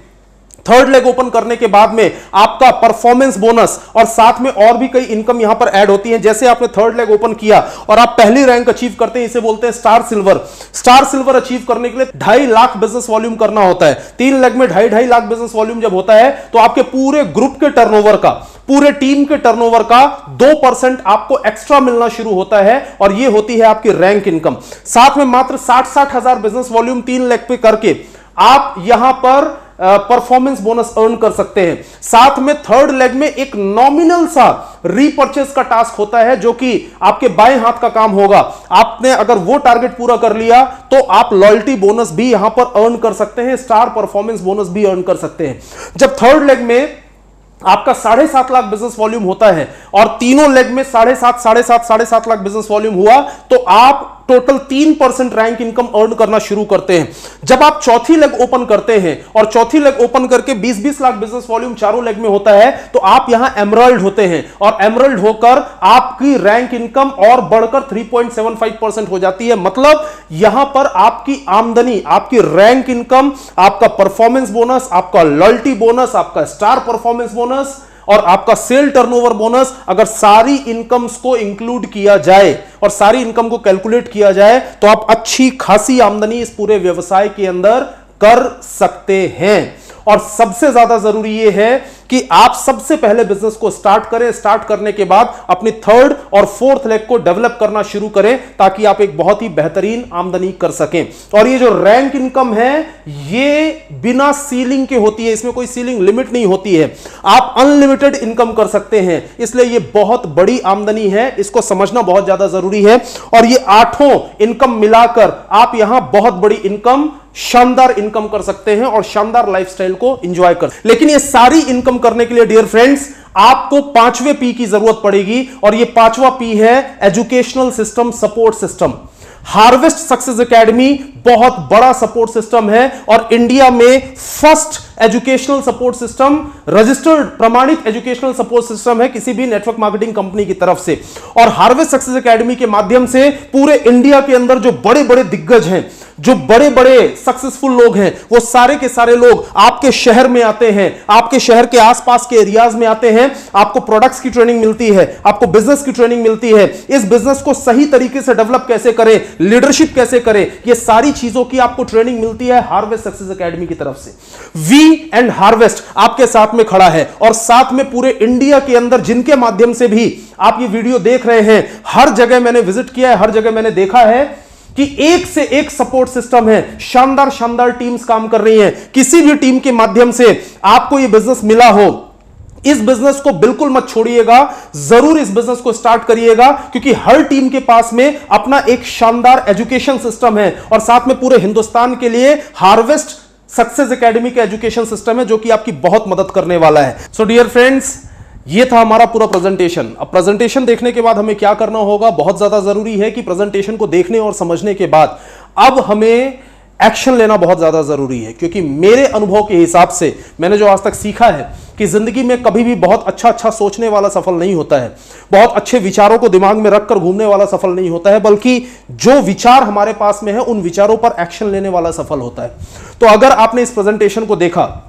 3rd लेग ओपन करने के बाद में आपका परफॉर्मेंस बोनस और साथ में और भी कई इनकम यहां पर ऐड होती है। जैसे आपने 3rd लेग ओपन किया और आप पहली रैंक अचीव करते हैं, इसे बोलते हैं star silver. Star silver achieve करने के लिए 2.5 लाख बिजनेस वॉल्यूम करना होता है। 3 लेग में 2.5 लाख बिजनेस वॉल्यूम जब होता है तो आपके पूरे ग्रुप के टर्नओवर का, पूरे टीम के टर्नओवर का 2% आपको एक्स्ट्रा मिलना शुरू होता है, और यह होती है आपकी रैंक इनकम। साथ में मात्र 60-60 हजार बिजनेस वॉल्यूम 3 लाख पे करके आप यहां पर परफॉर्मेंस बोनस अर्न कर सकते हैं। साथ में थर्ड लेग में एक नॉमिनल सा रीपर्चेस का टास्क होता है जो कि आपके बाएं हाथ का काम होगा। आपने अगर वो टारगेट पूरा कर लिया तो आप लॉयल्टी बोनस भी यहां पर अर्न कर सकते हैं, स्टार परफॉर्मेंस बोनस भी अर्न कर सकते हैं। जब थर्ड लेग में आपका 7.5 लाख बिजनेस वॉल्यूम होता है और तीनों लेग में 7.5 लाख बिजनेस वॉल्यूम हुआ तो आप टोटल 3% रैंक इनकम अर्न करना शुरू करते हैं। जब आप चौथी लेग ओपन करते हैं और चौथी लेग ओपन करके 20-20 लाख बिजनेस वॉल्यूम चारों लेग में होता है तो आप यहां एमरल्ड होते हैं और एमरल्ड होकर आपकी रैंक इनकम और बढ़कर 3.75% हो जाती है। मतलब यहां पर आपकी आमदनी, आपकी रैंक इनकम, आपका परफॉर्मेंस बोनस, आपका लॉयल्टी बोनस, आपका स्टार परफॉर्मेंस बोनस और आपका सेल टर्नओवर बोनस, अगर सारी इनकम्स को इंक्लूड किया जाए और सारी इनकम को कैलकुलेट किया जाए तो आप अच्छी खासी आमदनी इस पूरे व्यवसाय के अंदर कर सकते हैं। और सबसे ज्यादा जरूरी यह है कि आप सबसे पहले बिजनेस को स्टार्ट करें, स्टार्ट करने के बाद अपनी थर्ड और फोर्थ लेग को डेवलप करना शुरू करें ताकि आप एक बहुत ही बेहतरीन आमदनी कर सकें। और ये जो रैंक इनकम है ये बिना सीलिंग के होती है, इसमें कोई सीलिंग लिमिट नहीं होती है, आप अनलिमिटेड इनकम कर सकते हैं। इसलिए ये बहुत बड़ी आमदनी है, इसको समझना बहुत ज्यादा जरूरी है। और ये 8 इनकम मिलाकर आप यहां बहुत बड़ी इनकम, शानदार इनकम कर सकते हैं और शानदार लाइफस्टाइल को एंजॉय कर। लेकिन ये सारी इनकम करने के लिए डियर फ्रेंड्स आपको 5वें पी की जरूरत पड़ेगी और ये 5वां पी है educational system, support system. Harvest success academy बहुत बड़ा सपोर्ट सिस्टम है और इंडिया में first educational support system, registered प्रमाणित एजुकेशनल सपोर्ट सिस्टम है किसी भी नेटवर्क मार्केटिंग कंपनी की तरफ से। और हार्वेस्ट सक्सेस एकेडमी के माध्यम से पूरे इंडिया के अंदर जो बड़े बड़े दिग्गज हैं, जो बड़े बड़े सक्सेसफुल लोग हैं, वो सारे के सारे लोग आपके शहर में आते हैं, आपके शहर के आसपास के एरियाज में आते हैं। आपको प्रोडक्ट्स की ट्रेनिंग मिलती है, आपको बिजनेस की ट्रेनिंग मिलती है, इस बिजनेस को सही तरीके से डेवलप कैसे करें, लीडरशिप कैसे करें, ये सारी चीजों की आपको ट्रेनिंग मिलती है हार्वेस्ट सक्सेस एकेडमी की तरफ से। वी एंड हार्वेस्ट आपके साथ में खड़ा है और साथ में पूरे इंडिया के अंदर जिनके माध्यम से भी आप ये वीडियो देख रहे हैं, हर जगह मैंने विजिट किया है, हर जगह मैंने देखा है कि एक से एक सपोर्ट सिस्टम है, शानदार शानदार टीम्स काम कर रही हैं। किसी भी टीम के माध्यम से आपको यह बिजनेस मिला हो, इस बिजनेस को बिल्कुल मत छोड़िएगा, जरूर इस बिजनेस को स्टार्ट करिएगा क्योंकि हर टीम के पास में अपना एक शानदार एजुकेशन सिस्टम है और साथ में पूरे हिंदुस्तान के लिए हार्वेस्ट सक्सेस एकेडमी का एजुकेशन सिस्टम है जो कि आपकी बहुत मदद करने वाला है। सो डियर फ्रेंड्स, ये था हमारा पूरा प्रेजेंटेशन। अब प्रेजेंटेशन देखने के बाद हमें क्या करना होगा, बहुत ज्यादा जरूरी है कि प्रेजेंटेशन को देखने और समझने के बाद अब हमें एक्शन लेना बहुत ज्यादा जरूरी है। क्योंकि मेरे अनुभव के हिसाब से मैंने जो आज तक सीखा है कि जिंदगी में कभी भी बहुत अच्छा सोचने वाला सफल नहीं होता है, बहुत अच्छे विचारों को दिमाग में रखकर घूमने वाला सफल नहीं होता है, बल्कि जो विचार हमारे पास में है उन विचारों पर एक्शन लेने वाला सफल होता है। तो अगर आपने इस प्रेजेंटेशन को देखा,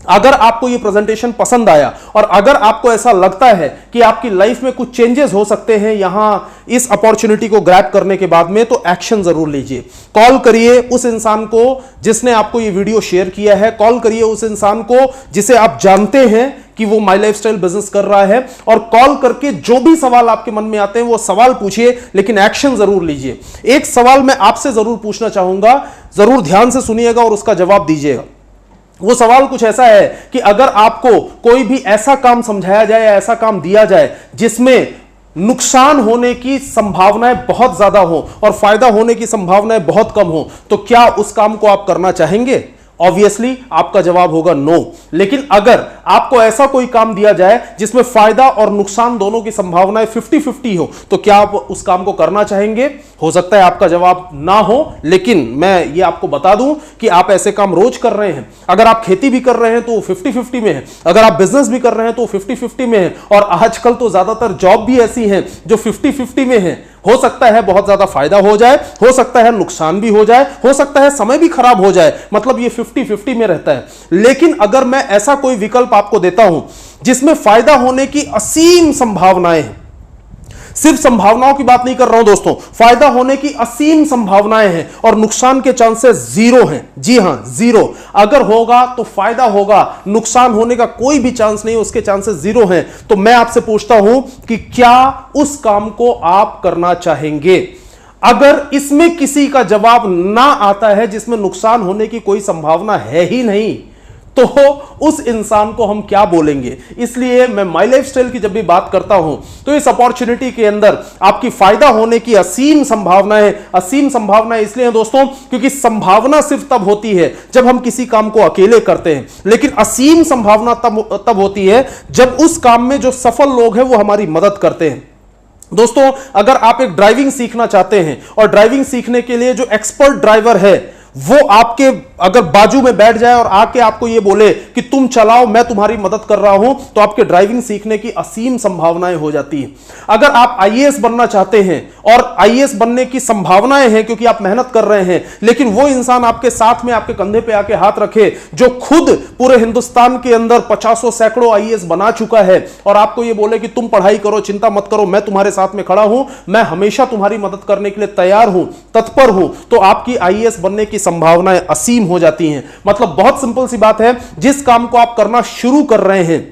अगर आपको यह प्रेजेंटेशन पसंद आया और अगर आपको ऐसा लगता है कि आपकी लाइफ में कुछ चेंजेस हो सकते हैं यहां इस अपॉर्चुनिटी को ग्रैब करने के बाद में, तो एक्शन जरूर लीजिए। कॉल करिए उस इंसान को जिसने आपको यह वीडियो शेयर किया है, कॉल करिए उस इंसान को जिसे आप जानते हैं कि वो माई लाइफस्टाइल बिजनेस कर रहा है और कॉल करके जो भी सवाल आपके मन में आते हैं वो सवाल पूछिए, लेकिन एक्शन जरूर लीजिए। एक सवाल मैं आपसे जरूर पूछना चाहूंगा, जरूर ध्यान से सुनिएगा और उसका जवाब दीजिएगा। वो सवाल कुछ ऐसा है कि अगर आपको कोई भी ऐसा काम समझाया जाए या ऐसा काम दिया जाए जिसमें नुकसान होने की संभावनाएं बहुत ज्यादा हो और फायदा होने की संभावनाएं बहुत कम हो, तो क्या उस काम को आप करना चाहेंगे? ऑब्वियसली आपका जवाब होगा नो। लेकिन अगर आपको ऐसा कोई काम दिया जाए जिसमें फायदा और नुकसान दोनों की संभावनाएं 50-50 हो, तो क्या आप उस काम को करना चाहेंगे? हो सकता है आपका जवाब ना हो, लेकिन मैं ये आपको बता दूं कि आप ऐसे काम रोज कर रहे हैं। अगर आप खेती भी कर रहे हैं तो 50-50 में है, अगर आप बिजनेस भी कर रहे हैं तो 50-50 में है, और आजकल तो ज्यादातर जॉब भी ऐसी हैं जो 50-50 में है। हो सकता है बहुत ज्यादा फायदा हो जाए, हो सकता है नुकसान भी हो जाए, हो सकता है समय भी खराब हो जाए, मतलब ये 50-50 में रहता है। लेकिन अगर मैं ऐसा कोई विकल्प आपको देता हूं जिसमें फायदा होने की असीम संभावनाएं हैं, सिर्फ संभावनाओं की बात नहीं कर रहा हूं दोस्तों, फायदा होने की असीम संभावनाएं हैं और नुकसान के चांसेस जीरो हैं। जी हां, जीरो। अगर होगा तो फायदा होगा, नुकसान होने का कोई भी चांस नहीं, उसके चांसेस जीरो हैं। तो मैं आपसे पूछता हूं कि क्या उस काम को आप करना चाहेंगे? अगर इसमें किसी का जवाब ना आता है जिसमें नुकसान होने की कोई संभावना है ही नहीं, तो उस इंसान को हम क्या बोलेंगे। इसलिए मैं माई लाइफ स्टाइल की जब भी बात करता हूं तो इस अपॉर्चुनिटी के अंदर आपकी फायदा होने की असीम संभावनाएं, असीम संभावनाएं इसलिए हैं दोस्तों क्योंकि संभावना सिर्फ तब होती है जब हम किसी काम को अकेले करते हैं, लेकिन असीम संभावना तब होती है जब उस काम में जो सफल लोग हैं वो हमारी मदद करते हैं। दोस्तों, अगर आप एक ड्राइविंग सीखना चाहते हैं और ड्राइविंग सीखने के लिए जो एक्सपर्ट ड्राइवर है वो आपके अगर बाजू में बैठ जाए और आके आपको ये बोले कि तुम चलाओ, मैं तुम्हारी मदद कर रहा हूं, तो आपके ड्राइविंग सीखने की असीम संभावनाएं हो जाती हैं। अगर आप आईएएस बनना चाहते हैं और आईएएस बनने की संभावनाएं हैं क्योंकि आप मेहनत कर रहे हैं, लेकिन वो इंसान आपके साथ में आपके कंधे पे आके हाथ रखे जो खुद पूरे हिंदुस्तान के अंदर 50 सैकड़ों आईएएस बना चुका है और आपको ये बोले कि तुम पढ़ाई करो, चिंता मत करो, मैं तुम्हारे साथ में खड़ा हूं, मैं हमेशा तुम्हारी मदद करने के लिए तैयार हूं, तत्पर हूं, तो आपकी आईएएस बनने की संभावनाएं असीम हो जाती हैं। मतलब बहुत सिंपल सी बात है, जिस काम को आप करना शुरू कर रहे हैं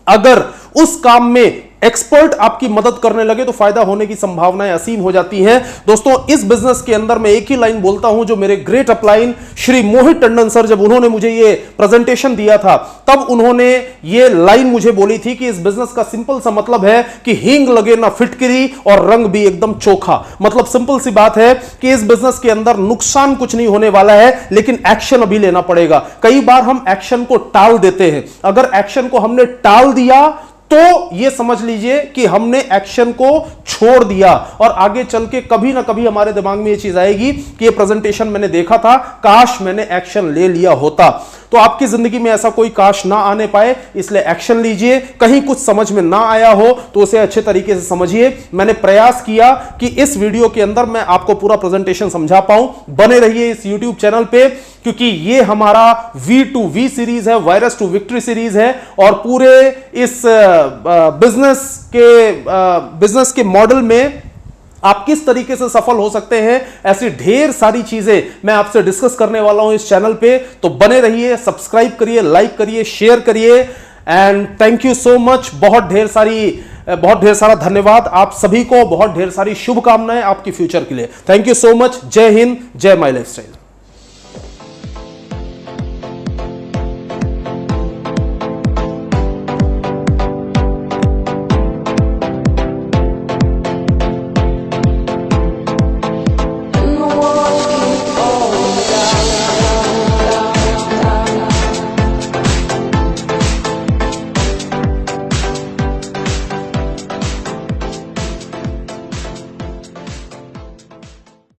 अगर उस काम में एक्सपर्ट आपकी मदद करने लगे तो फायदा होने की संभावनाएं असीम हो जाती हैं। दोस्तों, इस बिजनेस के अंदर मैं एक ही लाइन बोलता हूं जो मेरे ग्रेट अपलाइन श्री मोहित टंडन सर जब उन्होंने मुझे ये प्रेजेंटेशन दिया था तब उन्होंने ये लाइन मुझे बोली थी कि इस बिजनेस का सिंपल सा मतलब है कि हींग लगे ना फिटकरी और रंग भी एकदम चोखा। मतलब सिंपल सी बात है कि इस बिजनेस के अंदर नुकसान कुछ नहीं होने वाला है, लेकिन एक्शन अभी लेना पड़ेगा। कई बार हम एक्शन को टाल देते हैं, अगर एक्शन को हमने टाल दिया तो यह समझ लीजिए कि हमने एक्शन को छोड़ दिया और आगे चल के कभी ना कभी हमारे दिमाग में यह चीज आएगी कि यह प्रेजेंटेशन मैंने देखा था, काश मैंने एक्शन ले लिया होता। तो आपकी जिंदगी में ऐसा कोई काश ना आने पाए, इसलिए एक्शन लीजिए। कहीं कुछ समझ में ना आया हो तो उसे अच्छे तरीके से समझिए। मैंने प्रयास किया कि इस वीडियो के अंदर मैं आपको पूरा प्रेजेंटेशन समझा पाऊं। बने रहिए इस यूट्यूब चैनल पे क्योंकि ये हमारा V2V सीरीज है, वायरस टू विक्ट्री सीरीज है और पूरे इस बिजनेस के मॉडल में आप किस तरीके से सफल हो सकते हैं, ऐसी ढेर सारी चीजें मैं आपसे डिस्कस करने वाला हूं इस चैनल पे। तो बने रहिए, सब्सक्राइब करिए, लाइक करिए, शेयर करिए and thank you so much. बहुत ढेर सारा धन्यवाद आप सभी को, बहुत ढेर सारी शुभकामनाएं आपकी फ्यूचर के लिए। Thank you so much. जय हिंद, जय माई लाइफ स्टाइल।